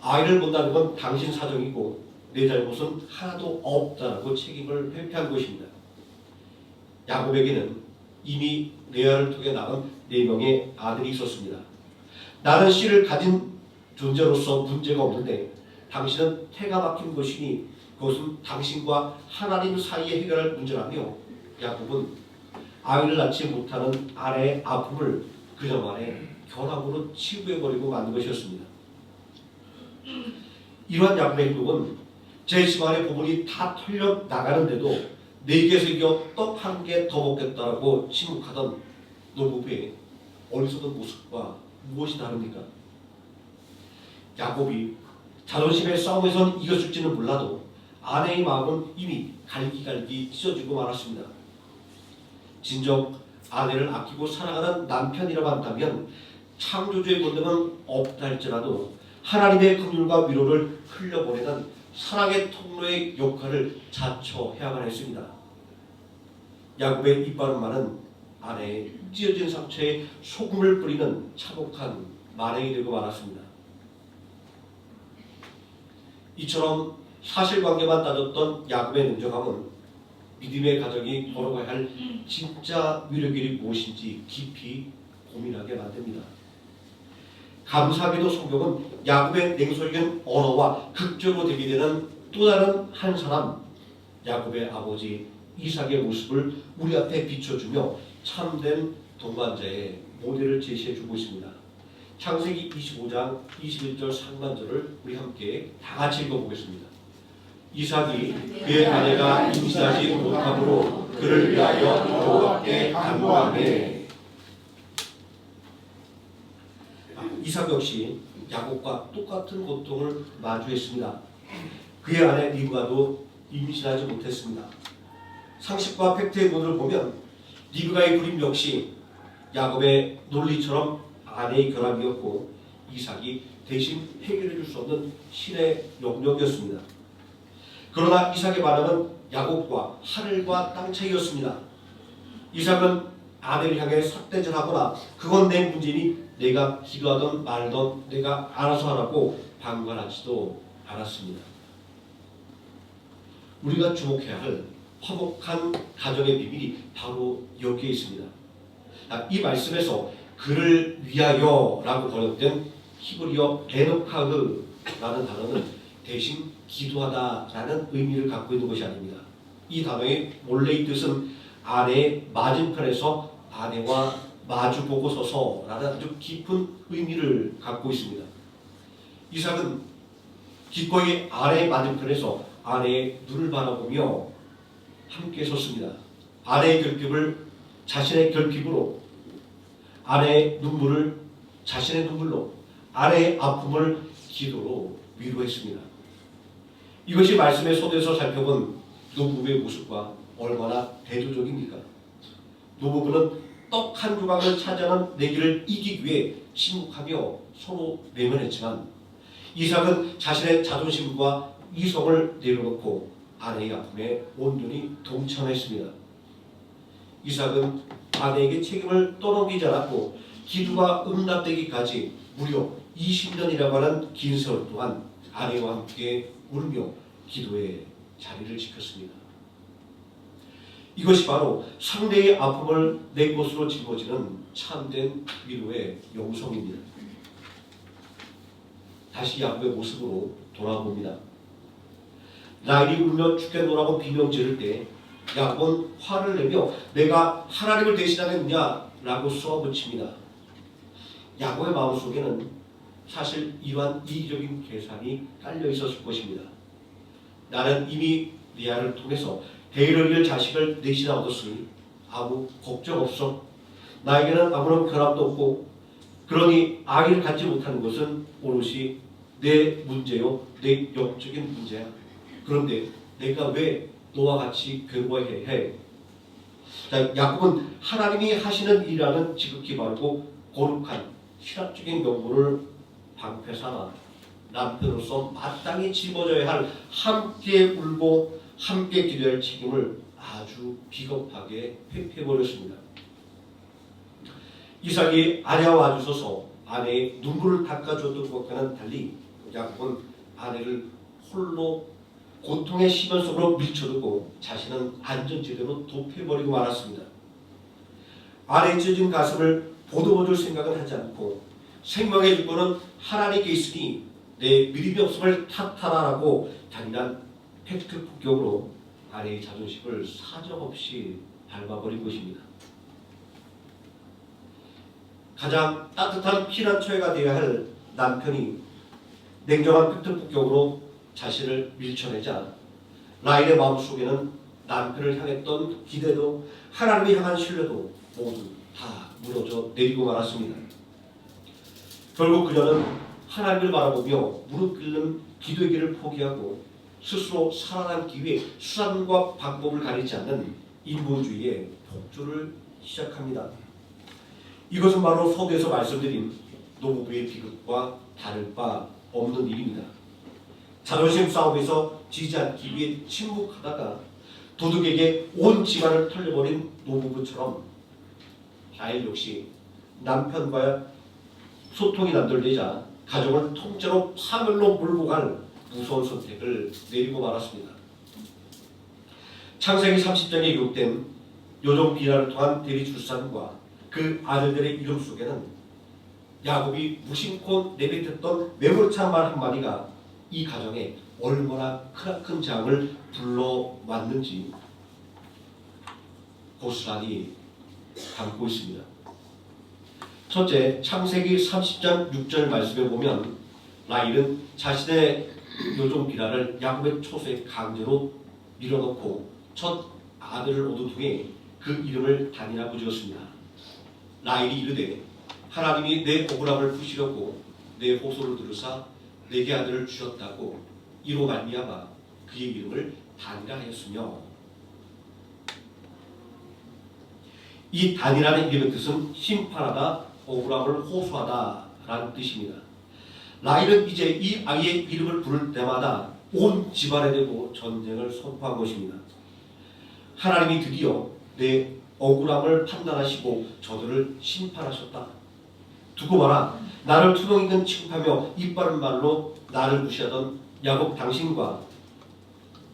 아이를 본다는 건 당신 사정이고 내 잘못은 하나도 없다라고 책임을 회피한 것입니다. 야곱에게는 이미 레아를 통해 낳은 4명의 아들이 있었습니다. 나는 씨를 가진 존재로서 문제가 없는데 당신은 태가 막힌 것이니 그것은 당신과 하나님 사이의 해결할 문제라며 야곱은 아이를 낳지 못하는 아내의 아픔을 그녀만의 결함으로 치부해버리고 만 것이었습니다. 이러한 야곱의 행동은 제 집안의 부분이 다 털려 나가는데도 내게서 이겨 떡 한 개 더 먹겠다라고 침묵하던 노부부의 어리석은 모습과 무엇이 다릅니까? 야곱이 자존심의 싸움에선 이겼을지는 몰라도 아내의 마음은 이미 갈기갈기 찢어지고 말았습니다. 진정 아내를 아끼고 사랑하는 남편이라고 한다면 창조주의 본능은 없다 할지라도 하나님의 긍휼과 위로를 흘려보내는 사랑의 통로의 역할을 자처해야만 했습니다. 야곱의 입 바른 말은 아내의 찢어진 상처에 소금을 뿌리는 참혹한 만행이 되고 말았습니다. 이처럼 사실관계만 따졌던 야곱의 냉정함은 믿음의 가정이 걸어가야 할 진짜 위력이 무엇인지 깊이 고민하게 만듭니다. 감사하게도 성경은 야곱의 냉소적인 언어와 극적으로 대비되는 또 다른 한 사람, 야곱의 아버지 이삭의 모습을 우리 앞에 비춰주며 참된 동반자의 모델을 제시해주고 있습니다. 창세기 25장 21절 상반절을 우리 함께 다 같이 읽어보겠습니다. 이삭이 그의 아내가 임신하지 못함으로 그를 위하여 여호와께 간구하매. 이삭 역시 야곱과 똑같은 고통을 마주했습니다. 그의 아내 리브가도 임신하지 못했습니다. 상식과 팩트의 문을 보면 리브가의 부림 역시 야곱의 논리처럼 아내의 결함이었고 이삭이 대신 해결해 줄 수 없는 신의 영역이었습니다. 그러나 이삭의 반응은 야곱과 하늘과 땅 차이였습니다. 이삭은 아내를 향해 삿대질하거나 그건 내 문제니 내가 기도하던 말던 내가 알아서 하라고 방관하지도 않았습니다. 우리가 주목해야 할 화목한 가정의 비밀이 바로 여기에 있습니다. 이 말씀에서 그를 위하여라고 번역된 히브리어 레노카흐라는 단어는 대신 기도하다라는 의미를 갖고 있는 것이 아닙니다. 이 단어의 원래의 뜻은 아내의 맞은편에서 아내와 마주보고 서서라는 아주 깊은 의미를 갖고 있습니다. 이삭은 기꺼이 아내의 맞은편에서 아내의 눈을 바라보며 함께 섰습니다. 아내의 결핍을 자신의 결핍으로, 아내의 눈물을 자신의 눈물로, 아내의 아픔을 기도로 위로했습니다. 이것이 말씀의 손에서 살펴본 노부부의 모습과 얼마나 대조적입니까? 노부부는 떡 한 조각을 차지하는 내기를 이기기 위해 침묵하며 서로 내면했지만 이삭은 자신의 자존심과 이성을 내려놓고 아내의 아픔에 온전히 동참했습니다. 이삭은 아내에게 책임을 떠넘기지 않았고 기도가 응답되기까지 무려 20년이라고 하는 긴 세월 동안 아내와 함께 울며 기도의 자리를 지켰습니다. 이것이 바로 상대의 아픔을 내 것으로 짊어지는 참된 위로의 영성입니다. 다시 야곱의 모습으로 돌아봅니다. 라헬이 울며 죽겠노라고 비명 지를 때 야곱은 화를 내며 내가 하나님을 대신하겠느냐라고 쏘아붙입니다. 야곱의 마음속에는 사실 이러한 이기적인 계산이 깔려 있었을 것입니다. 나는 이미 리아를 통해서 데이를 자식을 넷이나 얻었으니 아무 걱정 없어. 나에게는 아무런 결함도 없고 그러니 아기를 갖지 못하는 것은 오롯이 내 문제요, 내 영적인 문제야. 그런데 내가 왜 너와 같이 괴로워해야 해? 자, 야곱은 하나님이 하시는 일이라는 지극히 바르고 거룩한 신학적인 명분을 방패 삼아 남편으로서 마땅히 짊어져야 할 함께 울고 함께 기도할 책임을 아주 비겁하게 회피해버렸습니다. 이삭이 아내와 마주서서 아내의 눈물을 닦아줬던 것과는 달리 야곱은 아내를 홀로 고통의 시면 속으로 밀쳐두고 자신은 안전지대로 도피해버리고 말았습니다. 아내의 찢어진 가슴을 보듬어줄 생각은 하지 않고 생명의 주권은 하나님께 있으니 내 믿음이 없음을 탓하라라고 잔인한 팩트 폭격으로 아내의 자존심을 사정없이 밟아버린 것입니다. 가장 따뜻한 피난처가 되어야 할 남편이 냉정한 팩트 폭격으로 자신을 밀쳐내자 라헬의 마음속에는 남편을 향했던 기대도 하나님을 향한 신뢰도 모두 다 무너져 내리고 말았습니다. 결국 그녀는 하나님을 바라보며 무릎 꿇는 기도의 길을 포기하고 스스로 살아남기 위해 수단과 방법을 가리지 않는 인본주의의 폭주를 시작합니다. 이것은 바로 서두에서 말씀드린 노부부의 비극과 다를 바 없는 일입니다. 자존심 싸움에서 지지 않기 위해 침묵하다가 도둑에게 온 집안을 털려버린 노부부처럼 라헬 역시 남편과 소통이 난돌되자 가정을 통째로 파멸로 몰고 갈 무서운 선택을 내리고 말았습니다. 창세기 30장에 기록된 요종 비라를 통한 대리 출산과 그 아들들의 이름 속에는 야곱이 무심코 내뱉었던 매몰찬 말 한마디가 이 가정에 얼마나 크나큰 재앙을 불러왔는지 고스란히 담고 있습니다. 첫째, 창세기 30장 6절 말씀에 보면 라헬은 자신의 요종 비라를 야곱의 초소에 강제로 밀어넣고 첫 아들을 얻은 후에 그 이름을 단이라고 지었습니다. 라헬이 이르되 하나님이 내 억울함을 푸시려고 내 호소를 들으사 내게 아들을 주셨다고 이로 말미암아 그의 이름을 단이라 하였으며, 이 단이라는 이름의 뜻은 심판하다, 억울함을 호소하다 라는 뜻입니다. 라헬은 이제 이 아이의 이름을 부를 때마다 온 집안에 대고 전쟁을 선포한 것입니다. 하나님이 드디어 내 억울함을 판단하시고 저들을 심판하셨다. 두고 봐라, 나를 투명이든 취급하며 이빠른 말로 나를 무시하던 야곱 당신과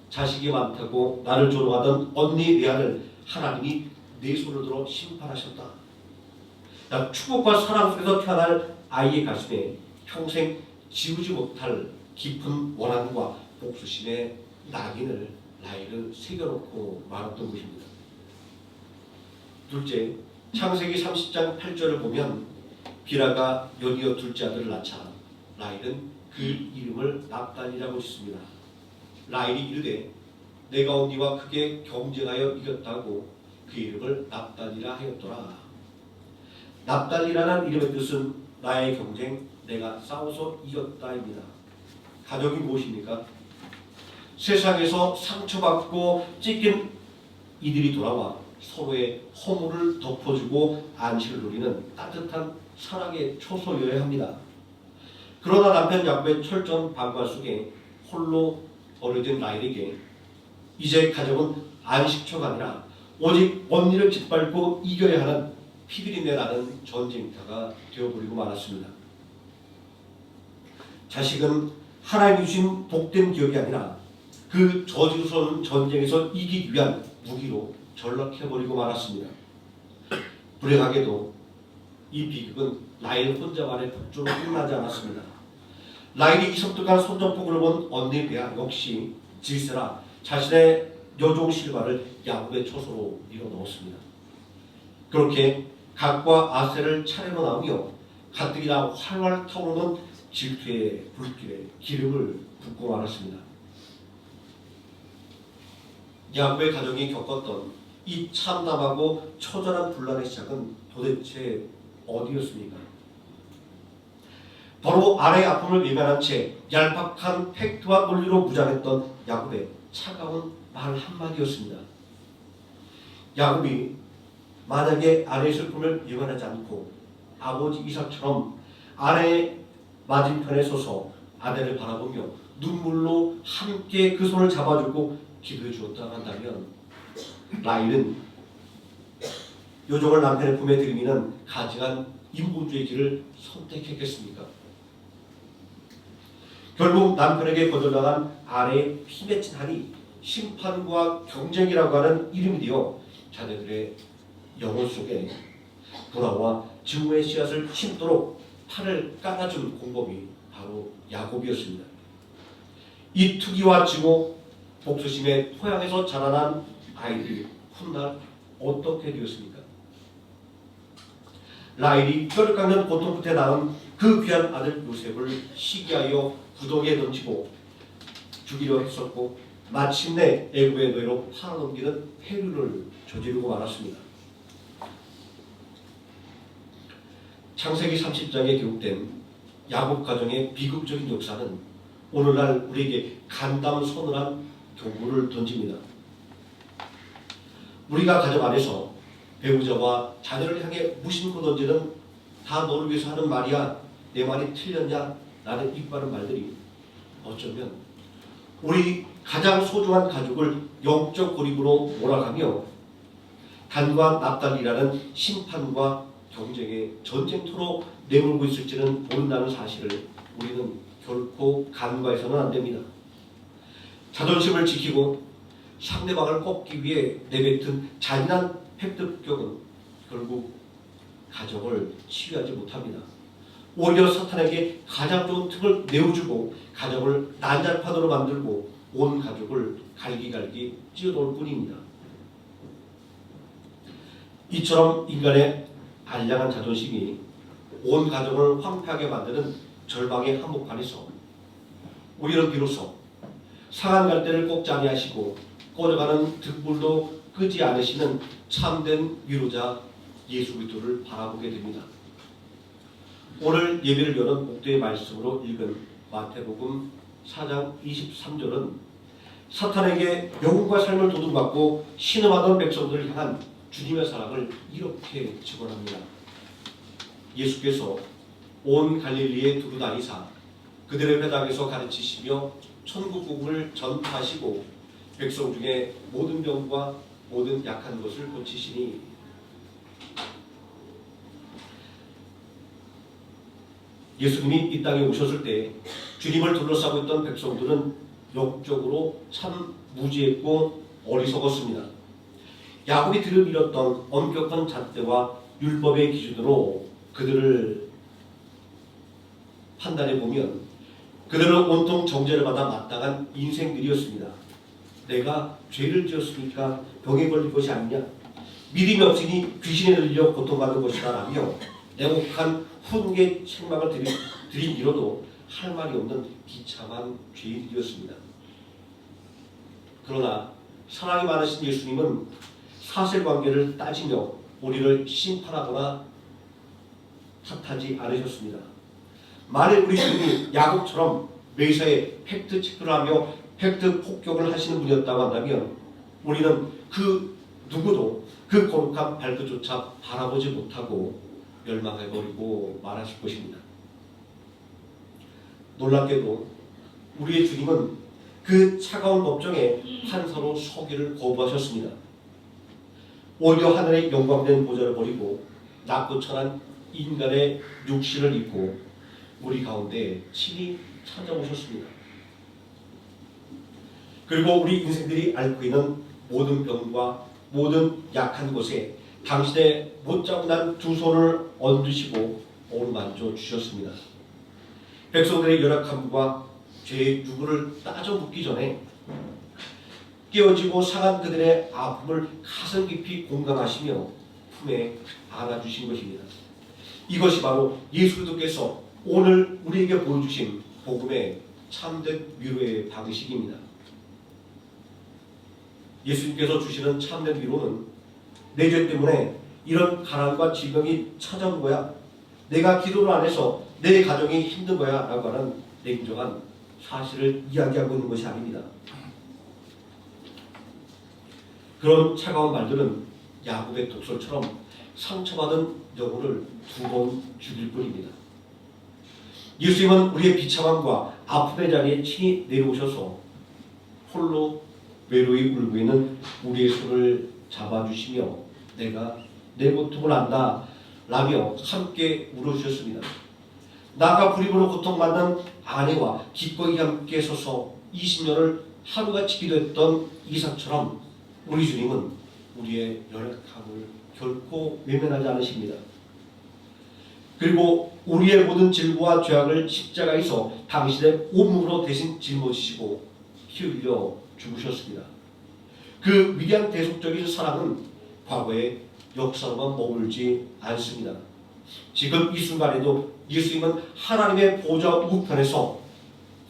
자식이 많다고 나를 조롱하던 언니 레아를 하나님이 내 손을 들어 심판하셨다. 축복과 사랑 속에서 태어날 아이의 가슴에 평생 지우지 못할 깊은 원한과 복수심의 낙인을 라헬은 새겨놓고 말았던 것입니다. 둘째, 창세기 30장 8절을 보면 비라가 연이어 둘째 아들을 낳자 라헬은 그 이름을 납달리라고 짓습니다. 라헬이 이르되 내가 언니와 크게 경쟁하여 이겼다고 그 이름을 납달리라 하였더라. 납달리라는 이름의 뜻은 나의 경쟁, 내가 싸워서 이겼다입니다. 가족이 무엇입니까? 세상에서 상처받고 찢긴 이들이 돌아와 서로의 허물을 덮어주고 안식을 누리는 따뜻한 사랑의 초소여야 합니다. 그러나 남편 야곱의 철저한 방관 속에 홀로 버려진 라헬에게 이제 가족은 안식처가 아니라 오직 언니를 짓밟고 이겨야 하는 피비린내라는 전쟁터가 되어버리고 말았습니다. 자식은 하나님이 주신 복된 기업이 아니라 그 저주스러운 전쟁에서 이기기 위한 무기로 전락해버리고 말았습니다. 불행하게도 이 비극은 라헬 혼자만의 폭주로 끝나지 않았습니다. 라헬이 이 섬뜩한 손전폭으로 본 언니 레아 역시 질세라 자신의 여종 실바를 야곱의 초소로 밀어넣었습니다. 그렇게 각과 아셀을 차례로 나누며 가뜩이나 활활 타오르는 질투의 불길에 기름을 붓고 말았습니다. 야곱의 가정이 겪었던 이 참담하고 처절한 분란의 시작은 도대체 어디였습니까? 바로 아내의 아픔을 외면한 채 얄팍한 팩트와 논리로 무장했던 야곱의 차가운 말 한마디였습니다. 야곱이 만약에 아내의 슬픔을 외면하지 않고 아버지 이삭처럼 아내의 맞은편에 서서 아내를 바라보며 눈물로 함께 그 손을 잡아주고 기도해 주었다 한다면 라헬은 요종을 남편의 품에 들이미는 가증한 인본주의 길을 선택했겠습니까? 결국 남편에게 거절당한 아내의 피맺힌 한이 심판과 경쟁이라고 하는 이름이 되어 자녀들의 영혼 속에 불화와 증오의 씨앗을 심도록 팔을 깔아준 공범이 바로 야곱이었습니다. 이 투기와 증오, 복수심의 토양에서 자라난 아이들이 훗날 어떻게 되었습니까? 라헬이 뼈를 깎는 고통 끝에 낳은 그 귀한 아들 요셉을 시기하여 구덩이에 던지고 죽이려 했었고 마침내 애굽의 노예로 팔아넘기는 해류를 저지르고 말았습니다. 창세기 30장에 기록된 야곱 가정의 비극적인 역사는 오늘날 우리에게 간담서늘한 교훈을 던집니다. 우리가 가정 안에서 배우자와 자녀를 향해 무심코 던지는 다 너를 위해서 하는 말이야, 내 말이 틀렸냐 라는 이과는 말들이 어쩌면 우리 가장 소중한 가족을 영적 고립으로 몰아가며 단과 납달이라는 심판과 경쟁의 전쟁터로 내몰고 있을지는 모른다는 사실을 우리는 결코 간과해서는 안 됩니다. 자존심을 지키고 상대방을 꺾기 위해 내뱉은 잔인한 팩트폭격은 결국 가정을 치유하지 못합니다. 오히려 사탄에게 가장 좋은 틈을 내어주고 가정을 난장판으로 만들고 온 가족을 갈기갈기 찢어놓을 뿐입니다. 이처럼 인간의 알량한 자존심이 온 가정을 황폐하게 만드는 절망의 한복판에서 우리는 비로소 상한 갈대를 꺾지 아니하시고 꺼져가는 등불도 끄지 않으시는 참된 위로자 예수 그리스도를 바라보게 됩니다. 오늘 예배를 여는 목도의 말씀으로 읽은 마태복음 4장 23절은 사탄에게 영혼과 삶을 도둑맞고 신음하던 백성들을 향한 주님의 사랑을 이렇게 증언합니다. 예수께서 온 갈릴리에 두루 다니사 그들의 회당에서 가르치시며 천국 복음을 전파하시고 백성 중에 모든 병과 모든 약한 것을 고치시니 예수님이 이 땅에 오셨을 때 주님을 둘러싸고 있던 백성들은 영적으로 참 무지했고 어리석었습니다. 야곱이 들여밀었던 엄격한 잣대와 율법의 기준으로 그들을 판단해 보면 그들은 온통 정죄를 받아 마땅한 인생들이었습니다. 내가 죄를 지었으니까 병에 걸릴 것이 아니냐, 믿음이 없으니 귀신에 들려 고통받는 것이다 라며 냉혹한 훈계 책망을 들이밀어도 할 말이 없는 비참한 죄인들이었습니다. 그러나 사랑이 많으신 예수님은 사실관계를 따지며 우리를 심판하거나 탓하지 않으셨습니다. 만일 우리 주님이 야곱처럼 매사에 팩트 체크를 하며 팩트 폭격을 하시는 분이었다고 한다면 우리는 그 누구도 그 거룩한 발끝조차 바라보지 못하고 멸망해버리고 말하실 것입니다. 놀랍게도 우리의 주님은 그 차가운 법정에 판사로 서기를 거부하셨습니다. 오히려 하늘의 영광된 보좌를 버리고 낮고 천한 인간의 육신을 입고 우리 가운데 친히 찾아오셨습니다. 그리고 우리 인생들이 앓고 있는 모든 병과 모든 약한 곳에 당신의 못자국난 두 손을 얹으시고 어루만져 주셨습니다. 백성들의 열악함과 죄의 유구를 따져 묻기 전에 깨어지고 상한 그들의 아픔을 가슴 깊이 공감하시며 품에 안아주신 것입니다. 이것이 바로 예수 그리스도께서 오늘 우리에게 보여주신 복음의 참된 위로의 방식입니다. 예수님께서 주시는 참된 위로는 내 죄 때문에 이런 가난과 질병이 찾아온 거야, 내가 기도를 안 해서 내 가정이 힘든 거야 라고 하는 냉정한 사실을 이야기하고 있는 것이 아닙니다. 그런 차가운 말들은 야곱의 독설처럼 상처받은 영혼을 두 번 죽일 뿐입니다. 예수님은 우리의 비참함과 아픔의 자리에 친히 내려오셔서 홀로 외로이 울고 있는 우리의 손을 잡아주시며 내가 내 고통을 안다 라며 함께 울어주셨습니다. 나가 불임으로 고통받는 아내와 기꺼이 함께 서서 20년을 하루같이 기도했던 이삭처럼 우리 주님은 우리의 연약함을 결코 외면하지 않으십니다. 그리고 우리의 모든 질고와 죄악을 십자가에서 당신의 온몸으로 대신 짊어지시고 피 흘려 죽으셨습니다. 그 위대한 대속적인 사랑은 과거의 역사로만 머물지 않습니다. 지금 이 순간에도 예수님은 하나님의 보좌 우편에서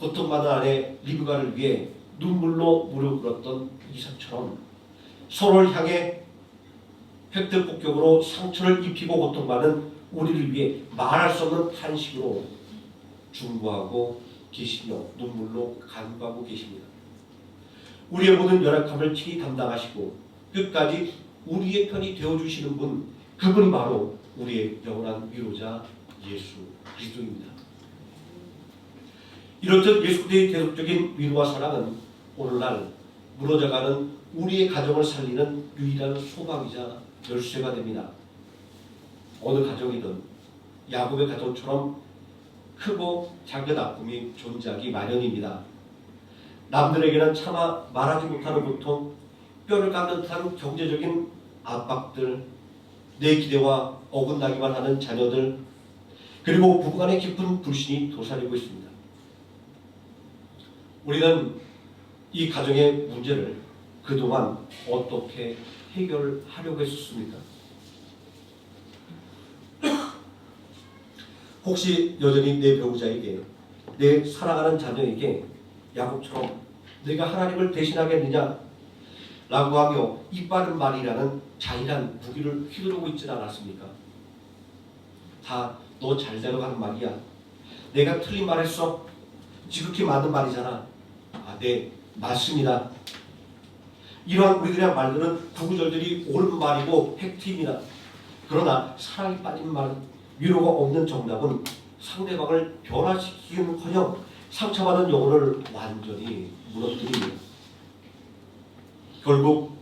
고통받은 아내 리브가를 위해 눈물로 무릎 꿇었던 이삭처럼 서로를 향해 팩트 폭격으로 상처를 입히고 고통받는 우리를 위해 말할 수 없는 탄식으로 중보하고 계시며 눈물로 간구하고 계십니다. 우리의 모든 열악함을 친히 담당하시고 끝까지 우리의 편이 되어주시는 분, 그분이 바로 우리의 영원한 위로자 예수 그리스도입니다. 이렇듯 예수 그리스도의 계속적인 위로와 사랑은 오늘날 무너져가는 우리의 가정을 살리는 유일한 소망이자 열쇠가 됩니다. 어느 가정이든 야곱의 가정처럼 크고 작은 아픔이 존재하기 마련입니다. 남들에게는 차마 말하지 못하는 고통, 뼈를 깎는 듯한 경제적인 압박들, 내 기대와 어긋나기만 하는 자녀들, 그리고 부부간의 깊은 불신이 도사리고 있습니다. 우리는 이 가정의 문제를 그동안 어떻게 해결하려고 했었습니까? 혹시 여전히 내 배우자에게, 내 사랑하는 자녀에게 야곱처럼 내가 하나님을 대신하겠느냐 라고 하며 이빠른 말이라는 잔인한 무기를 휘두르고 있지는 않았습니까? 다 너 잘대로 가는 말이야. 내가 틀린 말 했어. 지극히 맞는 말이잖아. 아, 네, 맞습니다. 이러한 우리들의 말들은 구구절절이 옳은 말이고 팩트입니다. 그러나 사랑이 빠진 말, 위로가 없는 정답은 상대방을 변화시키기는커녕 상처받은 영혼을 완전히 무너뜨립니다. 결국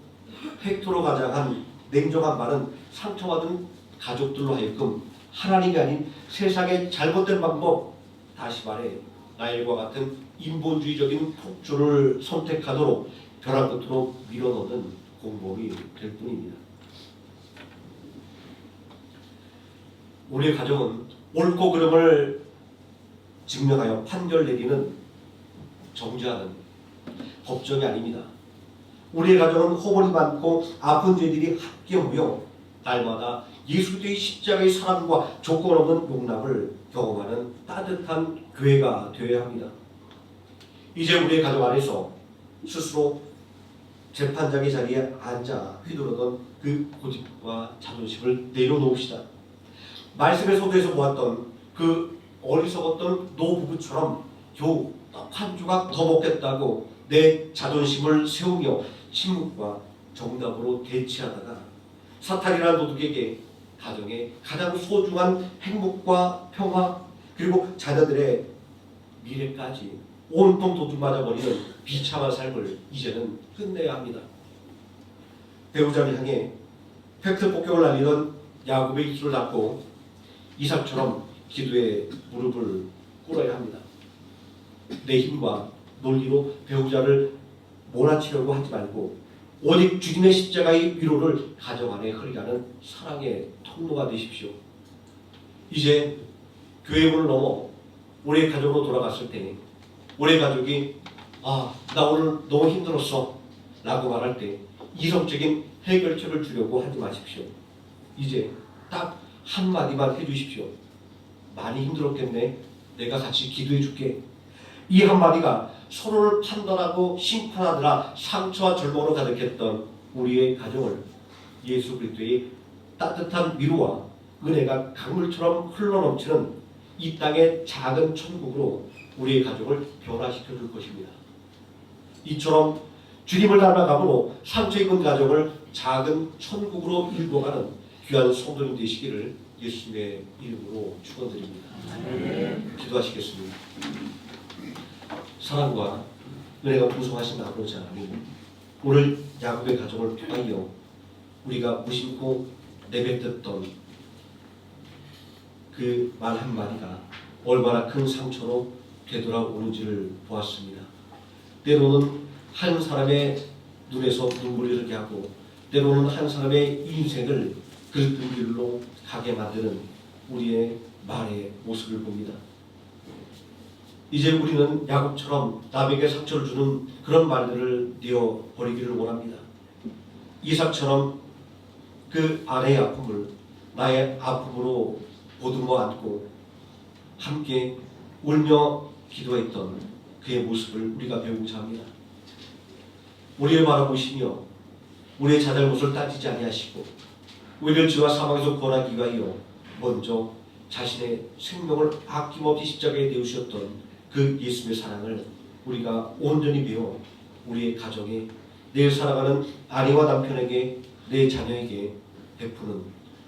팩트로 가장한 냉정한 말은 상처받은 가족들로 하여금 하나님이 아닌 세상의 잘못된 방법, 다시 말해 나일과 같은 인본주의적인 폭주를 선택하도록 벼랑 끝으로 밀어넣는 공범이 될 뿐입니다. 우리의 가정은 옳고 그름을 증명하여 판결 내리는 정죄하는 법정이 아닙니다. 우리의 가정은 허물이 많고 아픈 죄들이 함께 모여 날마다 예수 그리스도의 십자가의 사랑과 조건 없는 용납을 경험하는 따뜻한 교회가 되어야 합니다. 이제 우리의 가정 안에서 스스로 재판장의 자리에 앉아 휘두르던 그 고집과 자존심을 내려놓읍시다. 말씀의 소도에서 보았던 그 어리석었던 노부부처럼 겨우 떡 한 조각 더 먹겠다고 내 자존심을 세우며 침묵과 정답으로 대치하다가 사탄이라는 도둑에게 가정의 가장 소중한 행복과 평화 그리고 자녀들의 미래까지 온통 도둑맞아 버리는 비참한 삶을 이제는 끝내야 합니다. 배우자를 향해 팩트 폭격을 날리던 야곱의 입술을 닫고 이삭처럼 기도에 무릎을 꿇어야 합니다. 내 힘과 논리로 배우자를 몰아치려고 하지 말고 오직 주님의 십자가의 위로를 가정 안에 흘리라는 사랑의 통로가 되십시오. 이제 교회 문을 넘어 우리의 가정으로 돌아갔을 때 우리의 가족이 나 오늘 너무 힘들었어 라고 말할 때 이성적인 해결책을 주려고 하지 마십시오. 이제 딱 한마디만 해주십시오. 많이 힘들었겠네. 내가 같이 기도해 줄게. 이 한마디가 서로를 판단하고 심판하느라 상처와 절망으로 가득했던 우리의 가정을 예수 그리스도의 따뜻한 위로와 은혜가 강물처럼 흘러넘치는 이 땅의 작은 천국으로 우리의 가족을 변화시켜 줄 것입니다. 이처럼 주님을 닮아감으로 상처 입은 가정을 작은 천국으로 일궈가는 귀한 성도님 되시기를 예수님의 이름으로 축원드립니다. 기도하시겠습니다. 사랑과 은혜가 풍성하신 아버지 하나님, 오늘 야곱의 가정을 통하여 우리가 무심코 내뱉었던 그 말 한마디가 얼마나 큰 상처로 되돌아오는지를 보았습니다. 때로는 한 사람의 눈에서 눈물이 흐르게 하고 때로는 한 사람의 인생을 그릇된 길로 가게 만드는 우리의 말의 모습을 봅니다. 이제 우리는 야곱처럼 남에게 상처를 주는 그런 말들을 뉘어버리기를 원합니다. 이삭처럼 그 아내의 아픔을 나의 아픔으로 보듬어 안고 함께 울며 기도했던 그의 모습을 우리가 배우고자 합니다. 우리를 바라보시며 우리의 자잘못을 따지지 아니하시고 우리를 죄와 사망에서 구원하기 위하여 먼저 자신의 생명을 아낌없이 십자가에 내으셨던 그 예수님의 사랑을 우리가 온전히 배워 우리의 가정에, 내 살아가는 아내와 남편에게, 내 자녀에게 베푸는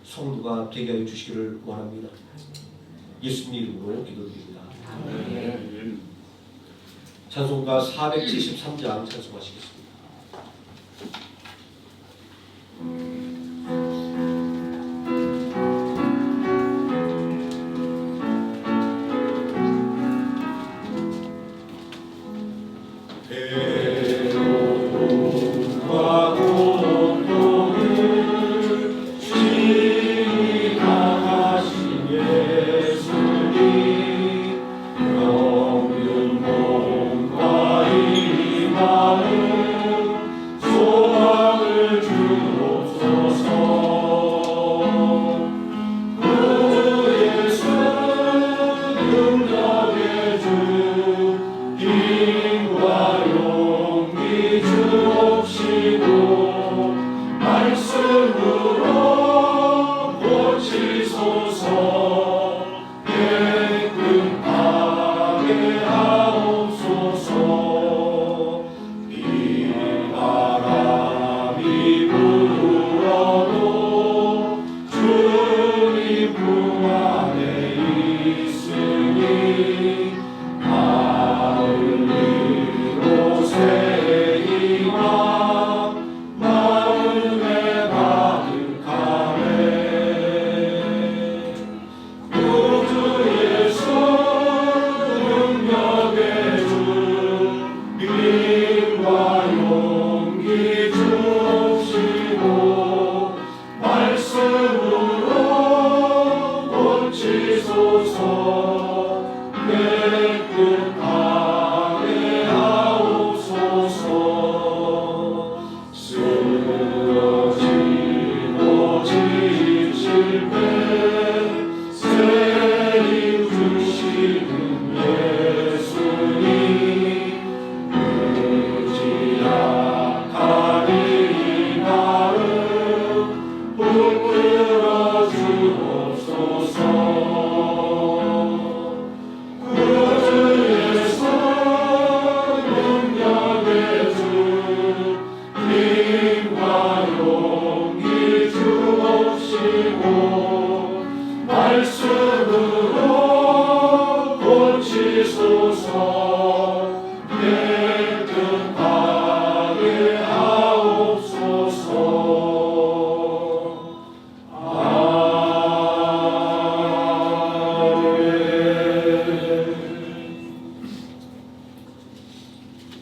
성도가 되게 하여 주시기를 원합니다. 예수님 이름으로 기도드립니다. 찬송가 473장 찬송하시겠습니다.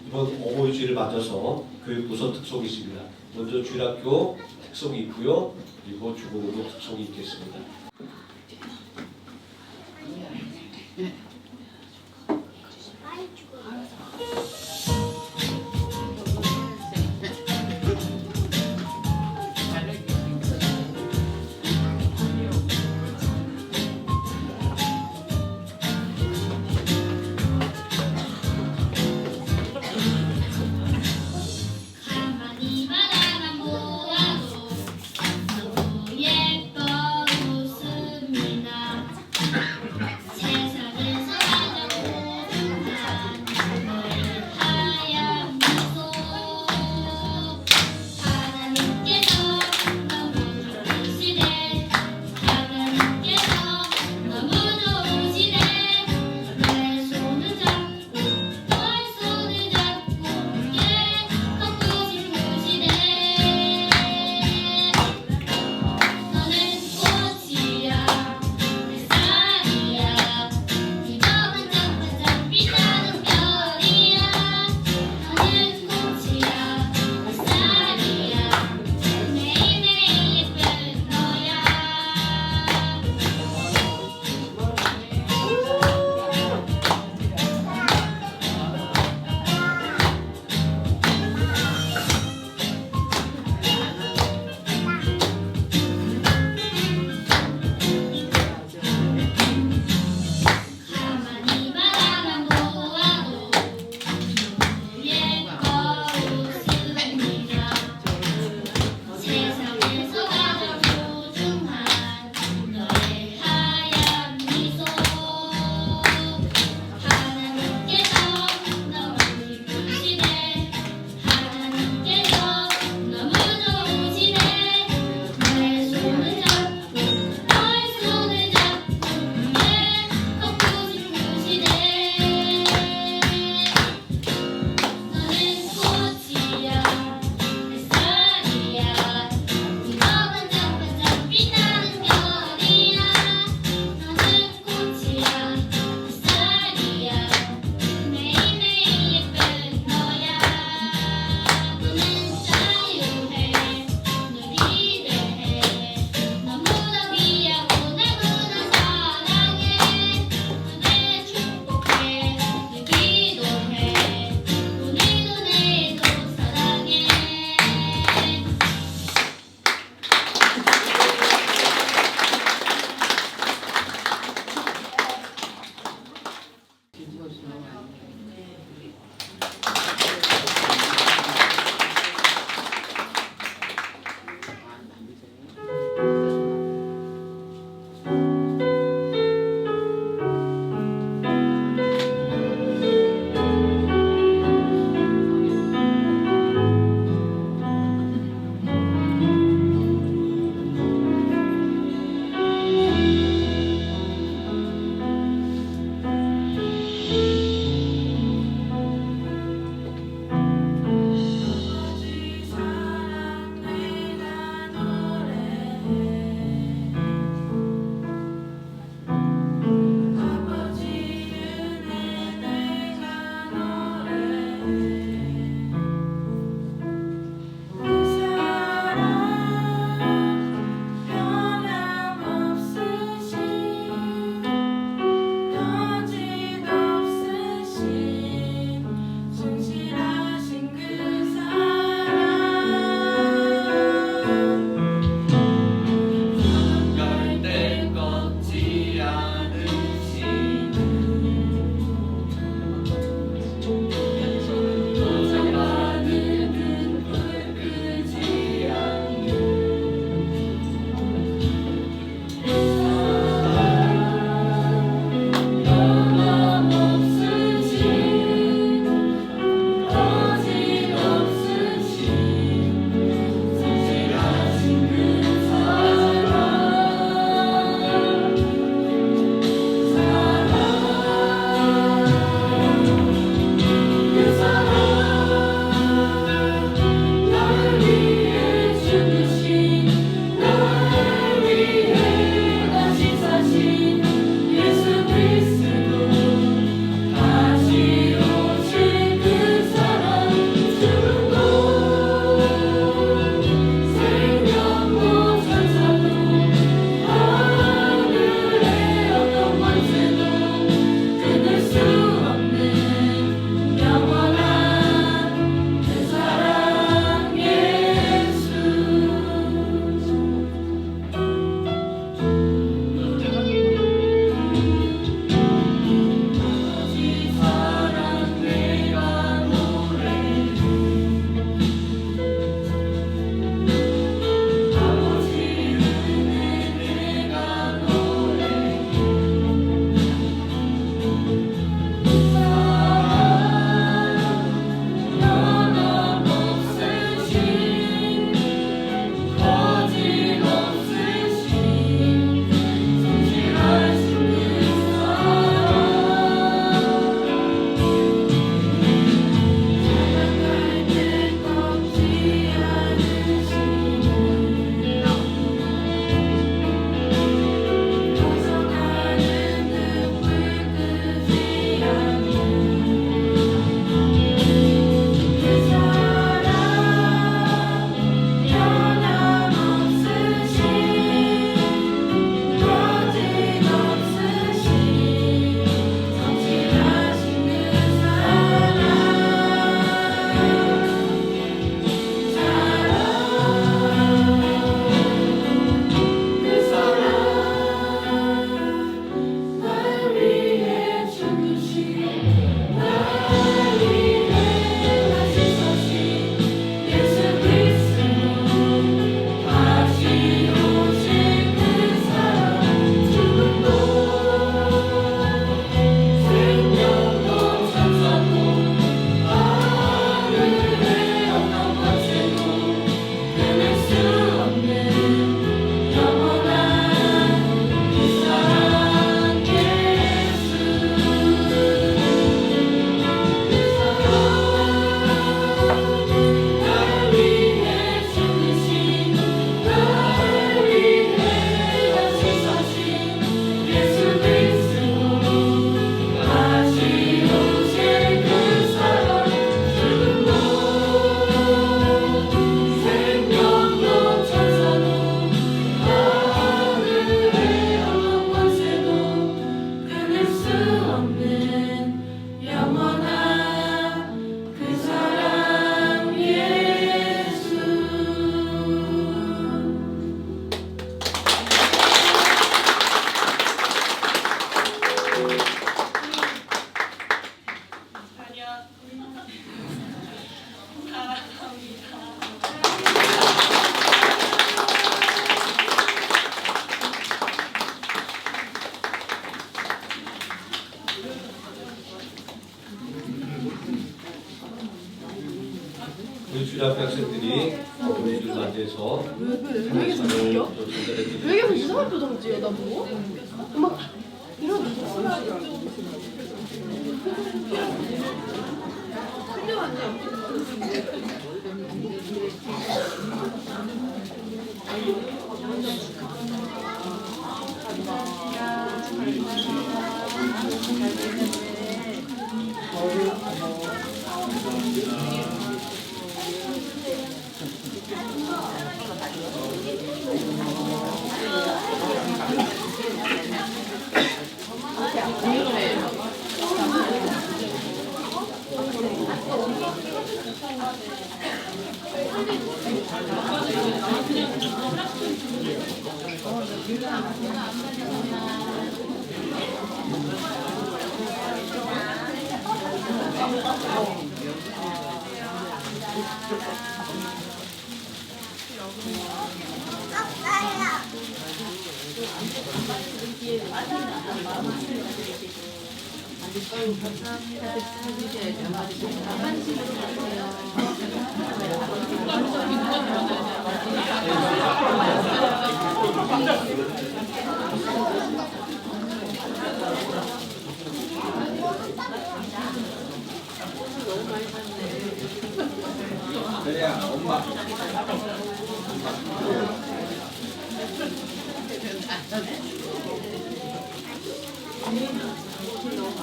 이번 어버이 주일을 맞아서 교육부서 특송이 있습니다. 먼저 주일학교 특송이 있고요. 그리고 중고등부 특송이 있겠습니다. 가만히 바라만 보아도 너무 예뻐 웃음 우리 주일학교 학생들이 어린이를 맞이해서 왜 계속 웃겨? 왜 계속 이상한 표정 지어 나 보고? 막 이런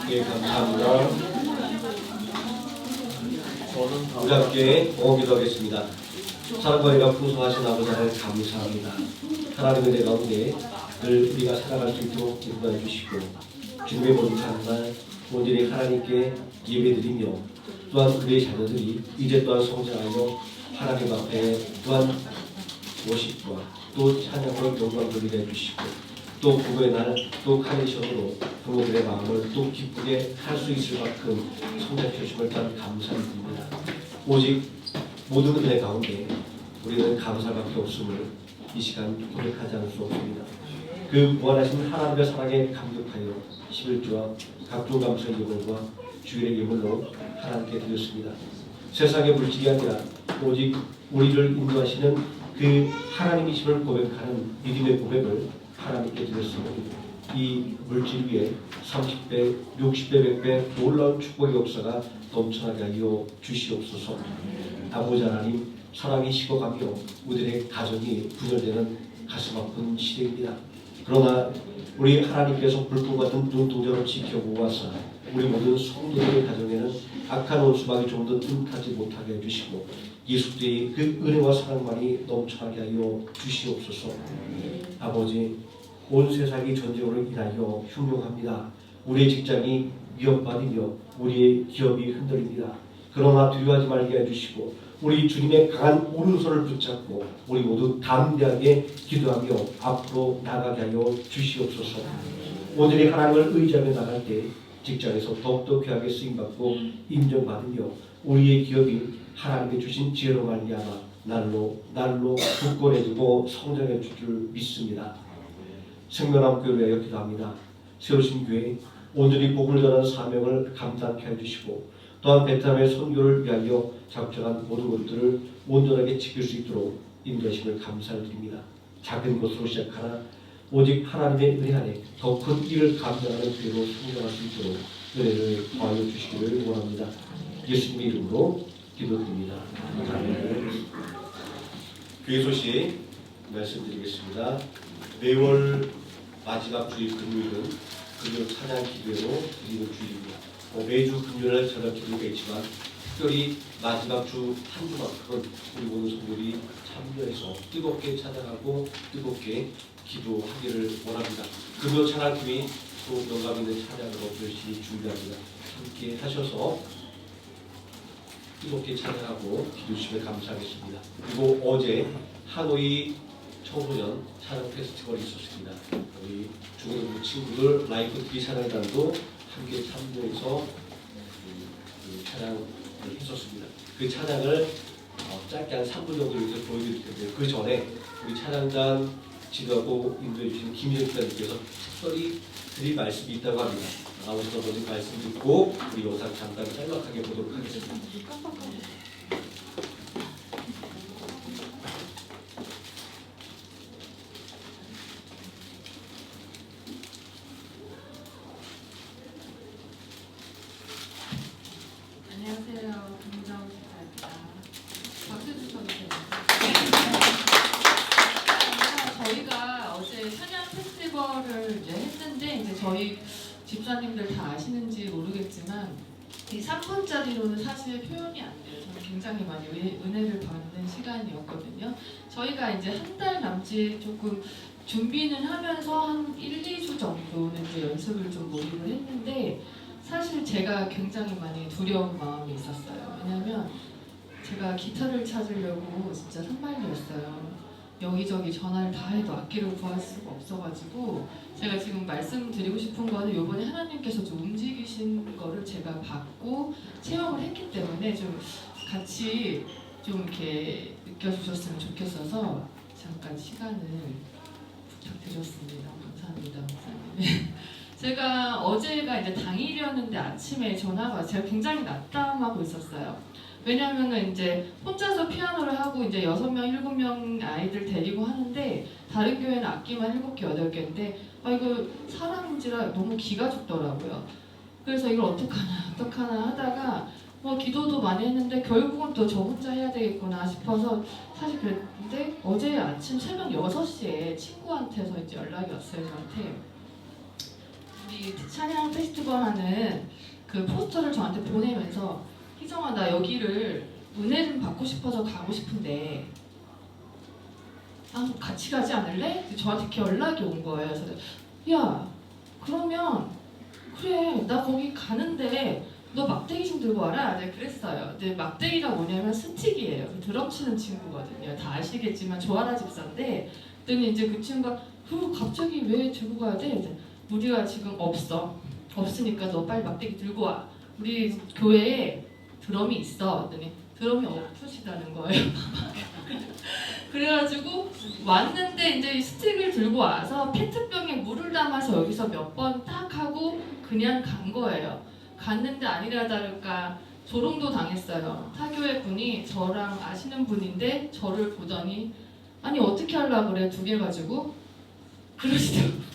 예, 감사합니다. 우리 함께 옹기도 하겠습니다. 사랑과 은혜가 풍성하신 아버지 하나님 감사합니다. 하나님의 은혜 가운데 늘 우리가 살아갈 수 있도록 인도해 주시고 주님의 모든 날 온전히 하나님께 예배드리며 또한 그의 자녀들이 이제 또한 성장하여 하나님 앞에 또한 워십과 또 찬양과 영광 돌리게 해주시고 또 부부의 날 또 카네이션으로 부모들의 마음을 또 기쁘게 할 수 있을 만큼 성장해 주심을 또한 감사드립니다. 오직 모든 은혜 가운데 우리는 감사밖에 없음을 이 시간 고백하지 않을 수 없습니다. 그 무한하신 하나님의 사랑에 감격하여 11조와 각종 감사의 예물과 주일의 예물로 하나님께 드렸습니다. 세상의 물질이 아니라 오직 우리를 인도하시는 그 하나님이심을 고백하는 믿음의 고백을 하나님께 드렸으니 이 물질 위에 30배, 60배, 100배 놀라운 축복의 역사가 넘쳐나게 하여 주시옵소서. 아버지 하나님 사랑이 식어가며 우리의 가정이 분열되는 가슴 아픈 시대입니다. 그러나 우리 하나님께서 불꽃 같은 눈동자로 지켜보아서 우리 모든 성도들의 가정에는 악한 원수막이 좀 더 틈타지 못하게 해주시고 예수의 그 은혜와 사랑만이 넘쳐나게 하여 주시옵소서. 아버지 온 세상이 전쟁으로 인하여 흉흉합니다. 우리의 직장이 위협받으며 우리의 기업이 흔들립니다. 그러나 두려워하지 말게 해주시고 우리 주님의 강한 오른손을 붙잡고 우리 모두 담대하게 기도하며 앞으로 나가게 하여 주시옵소서. 오늘의 하나님을 의지하며 나갈 때 직장에서 더욱더 귀하게 쓰임받고 인정받으며 우리의 기업이 하나님께 주신 지혜로 말미암아 날로 굳건해지고 성장해 줄 줄 믿습니다. 생명나무교회를 위하여 기도합니다. 세우신 교회 온전히 복을 전하는 사명을 감당케 해주시고 또한 베트남의 선교를 위하여 작정한 모든 것들을 온전하게 지킬 수 있도록 인도하심을 감사드립니다. 작은 것으로 시작하나 오직 하나님의 은혜 안에 더 큰 일을 감당하는 교회로 성장할 수 있도록 은혜를 더하여 주시기를 원합니다. 예수님의 이름으로 기도드립니다. 아멘. 교회 소식 말씀드리겠습니다. 매월 마지막 주일 금요일은 금요 찬양 기도회로 드리는 주일입니다. 매주 금요일날 저녁 기도가 있지만 특별히 마지막 주 한 주만큼은 우리 모든 성도들이 참여해서 뜨겁게 찬양하고 뜨겁게 기도하기를 원합니다. 금요 찬양팀이 또 영감 있는 찬양으로 열심히 준비합니다. 함께 하셔서 뜨겁게 찬양하고 기도주시면 감사하겠습니다. 그리고 어제 하노이 청소년 찬양 페스티벌이 있었습니다. 우리 중고등부 친구들 라이프 TV 찬양단도 함께 참여해서 찬양을 했었습니다. 그 찬양을 짧게 한 3분 정도 이렇게 보여드릴 텐데 그 전에 우리 찬양단 지도하고 인도해 주신 김희정 기자님께서 특별히 드릴 말씀이 있다고 합니다. 나오셔서 먼저 말씀 듣고 우리 영상 잠깐 짤막하게 보도록 하겠습니다. 저희 집사님들 다 아시는지 모르겠지만 이 3분짜리로는 사실 표현이 안 돼요. 저는 굉장히 많이 은혜를 받는 시간이었거든요. 저희가 이제 한 달 남짓 조금 준비는 하면서 한 1, 2주 정도는 이제 연습을 좀 몰입을 했는데 사실 제가 굉장히 많이 두려운 마음이 있었어요. 왜냐면 제가 기타를 찾으려고 진짜 산만이었어요. 여기저기 전화를 다 해도 악기를 구할 수가 없어가지고 제가 지금 말씀드리고 싶은 거는 이번에 하나님께서 좀 움직이신 거를 제가 받고 체험을 했기 때문에 좀 같이 좀 이렇게 느껴주셨으면 좋겠어서 잠깐 시간을 부탁드렸습니다. 감사합니다, 목사님. 제가 어제가 이제 당일이었는데 아침에 전화가 제가 굉장히 낙담하고 있었어요. 왜냐면은 이제 혼자서 피아노를 하고 이제 6명, 7명 아이들 데리고 하는데 다른 교회는 악기만 7개, 8개인데 이거 사람인지라 너무 기가 죽더라고요. 그래서 이걸 어떡하나 하다가 뭐 기도도 많이 했는데 결국은 또 저 혼자 해야 되겠구나 싶어서 사실 그랬는데 어제 아침 새벽 6시에 친구한테서 이제 연락이 왔어요, 저한테. 우리 찬양 페스티벌 하는 그 포스터를 저한테 보내면서 희정아, 나 여기를 은혜 좀 받고 싶어서 가고 싶은데 같이 가지 않을래? 저한테 이렇게 연락이 온 거예요. 그래서 야, 그러면 그래, 나 거기 가는데 너 막대기 좀 들고 와라. 내가 그랬어요. 근데 막대기가 뭐냐면 스틱이에요. 드럼 치는 친구거든요. 다 아시겠지만 조아라 집사인데 그랬더니 이제 그 친구가 갑자기 왜 들고 가야 돼? 이제 우리가 지금 없으니까 너 빨리 막대기 들고 와. 우리 교회에 드럼이 있어. 그랬더니 드럼이 없으시다는 거예요. 그래가지고 왔는데 이제 스틱을 들고 와서 페트병에 물을 담아서 여기서 몇 번 딱 하고 그냥 간 거예요. 갔는데 아니라 다를까 조롱도 당했어요. 타교회 분이 저랑 아시는 분인데 저를 보더니 아니 어떻게 하려고 그래 2개 가지고 그러시더라고요.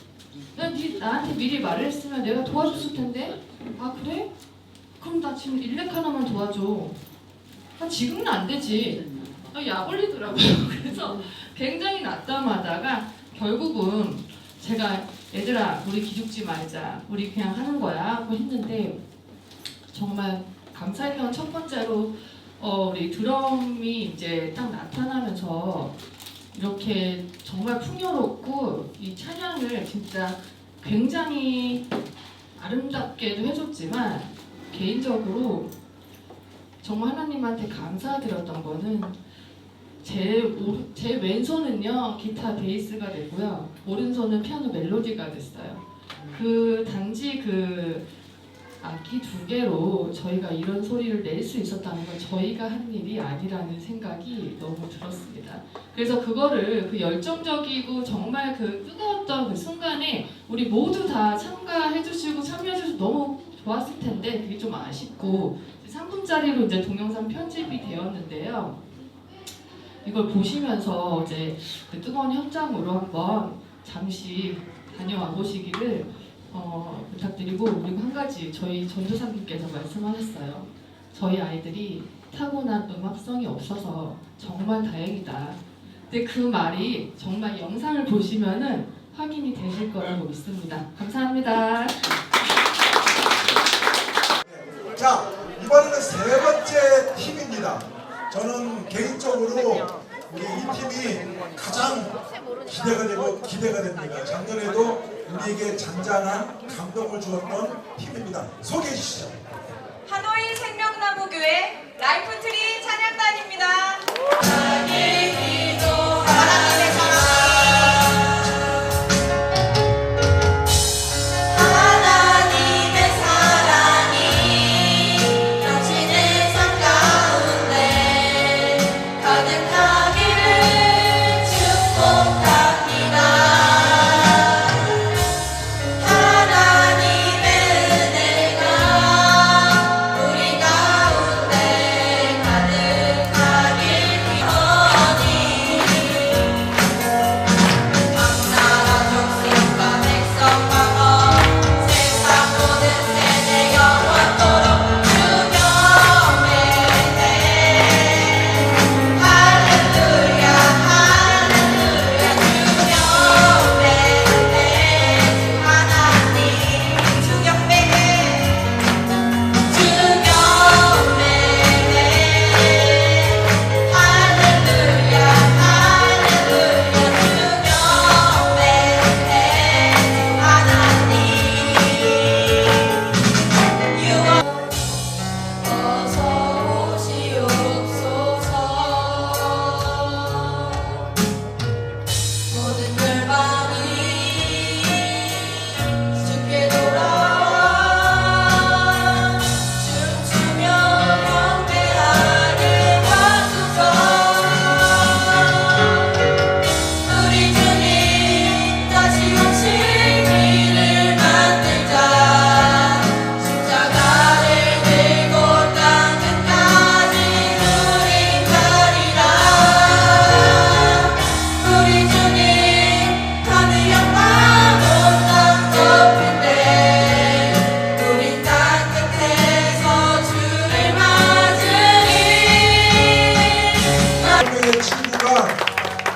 네 나한테 미리 말을 했으면 내가 도와줬을 텐데. 아 그래? 그럼 나 지금 일렉 하나만 도와줘. 지금은 안 되지. 약 올리더라고요. 그래서 굉장히 낙담하다가 결국은 제가 얘들아 우리 기죽지 말자. 우리 그냥 하는 거야 하고 했는데 정말 감사의 건 첫 번째로 우리 드럼이 이제 딱 나타나면서 이렇게 정말 풍요롭고 이 찬양을 진짜 굉장히 아름답게도 해줬지만 개인적으로 정말 하나님한테 감사드렸던 거는 제 왼손은요 기타 베이스가 됐고요 오른손은 피아노 멜로디가 됐어요. 단지 악기 2개로 저희가 이런 소리를 낼 수 있었다는 건 저희가 한 일이 아니라는 생각이 너무 들었습니다. 그래서 그거를 열정적이고 정말 뜨거웠던 그 순간에 우리 모두 다 참가해주시고 참여해주셔서 너무 좋았을 텐데 그게 좀 아쉽고 3분짜리로 이제 동영상 편집이 되었는데요. 이걸 보시면서 이제 그 뜨거운 현장으로 한번 잠시 다녀와 보시기를 부탁드리고 그리고 한 가지 저희 전도사님께서 말씀하셨어요. 저희 아이들이 타고난 음악성이 없어서 정말 다행이다. 근데 그 말이 정말 영상을 보시면은 확인이 되실 거라고 믿습니다. 감사합니다. 자, 이번에는 3번째 팀입니다. 저는 개인적으로 우리 이 팀이 가장 기대가 됩니다. 작년에도 우리에게 잔잔한 감동을 주었던 팀입니다. 소개해 주시죠. 하노이 생명나무교회 라이프트리 찬양단입니다. 우리 가운데 가득 제 친구가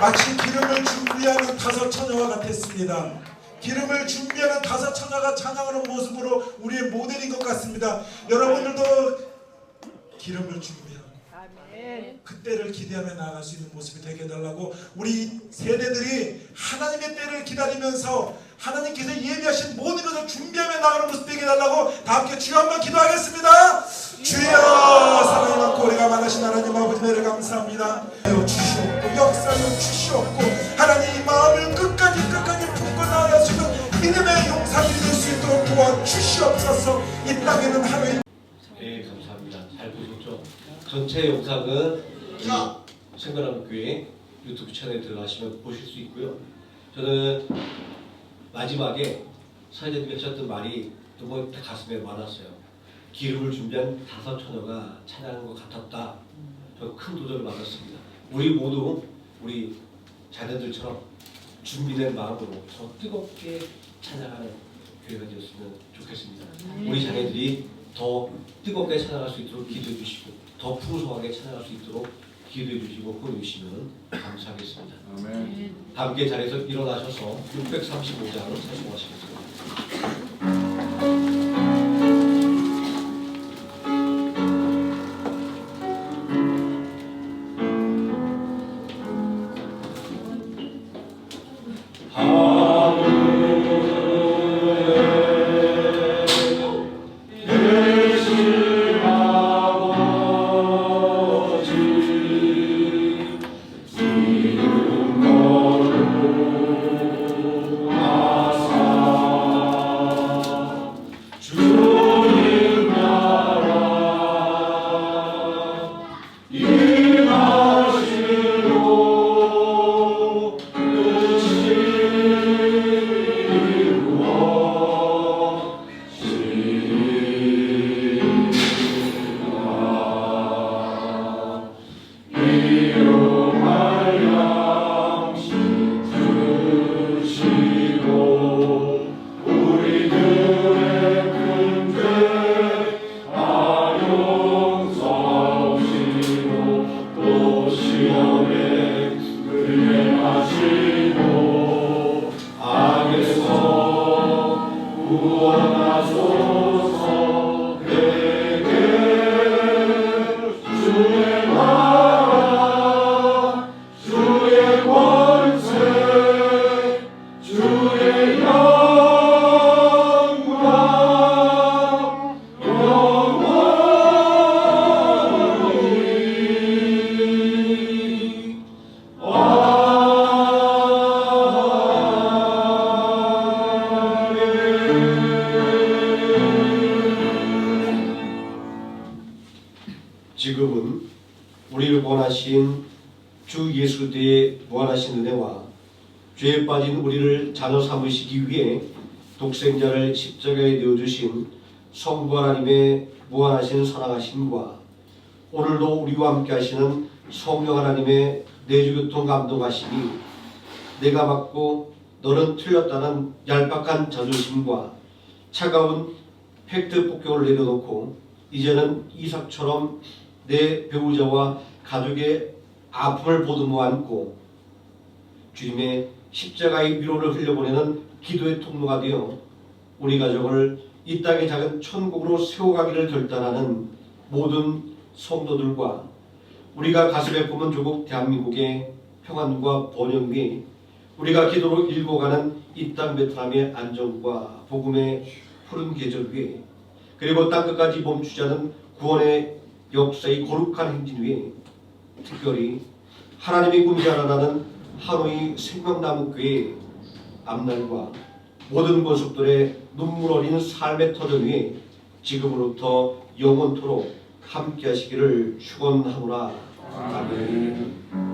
마치 기름을 준비하는 다섯 처녀와 같았습니다. 기름을 준비하는 다섯 처녀가 찬양하는 모습으로 우리의 모델인 것 같습니다. 여러분들도 기름을 준비하고 그때를 기대하며 나아갈 수 있는 모습이 되게 해달라고 우리 세대들이 하나님의 때를 기다리면서 하나님께서 예비하신 모든 것을 준비하며 나가는 모습 되게 해달라고 다 함께 주여 한번 기도하겠습니다. 주여, 사랑이 많고 은혜가 많으신 하나님 아버지, 은혜를 감사합니다. 주시옵고 역사여 주시옵고 하나님 마음을 끝까지 품고 나아갈 수 있는 믿음의 용사들이 될 수 있도록 도와주시옵소서. 이 땅에는 하루의 네, 감사합니다. 잘 보셨죠? 전체 영상은 생명나무교회 유튜브 채널에 들어가시면 보실 수 있고요. 저는 마지막에 사회자님이 하셨던 말이 너무 가슴에 와닿았어요. 기름을 준비한 다섯 처녀가 찬양하는 것 같았다. 저 큰 도전을 받았습니다. 우리 모두 우리 자녀들처럼 준비된 마음으로 더 뜨겁게 찬양하는 교회가 되었으면 좋겠습니다. 우리 자녀들이 더 뜨겁게 찬양할 수 있도록 기도해 주시고 더 풍성하게 찬양할 수 있도록 기도해 주시고 후원해 주시면 감사하겠습니다. 아멘. 함께 자리에서 일어나셔서 635장으로 찬송하시겠습니다. 지금은 우리를 구원하신 주 예수 그리스도의 무한하신 은혜와 죄에 빠진 우리를 자녀 삼으시기 위해 독생자를 십자가에 내어주신 성부 하나님의 무한하신 사랑하심과 오늘도 우리와 함께 하시는 성령 하나님의 내주교통 감동하심이 내가 맞고 너는 틀렸다는 얄팍한 자존심과 차가운 팩트 폭격을 내려놓고 이제는 이삭처럼 내 배우자와 가족의 아픔을 보듬어 안고 주님의 십자가의 위로를 흘려보내는 기도의 통로가 되어 우리 가족을 이 땅의 작은 천국으로 세워가기를 결단하는 모든 성도들과 우리가 가슴에 품은 조국 대한민국의 평안과 번영 위에 우리가 기도로 일궈가는 이 땅 베트남의 안정과 복음의 푸른 계절 위에 그리고 땅끝까지 멈추지 않은 구원의 역사의 거룩한 행진 위에 특별히 하나님이 군대하라는 하노이 생명나무교회 앞날과 모든 권속들의 눈물 어린 삶의 터전 위에 지금으로부터 영원토록 함께 하시기를 축원하노라. 아멘.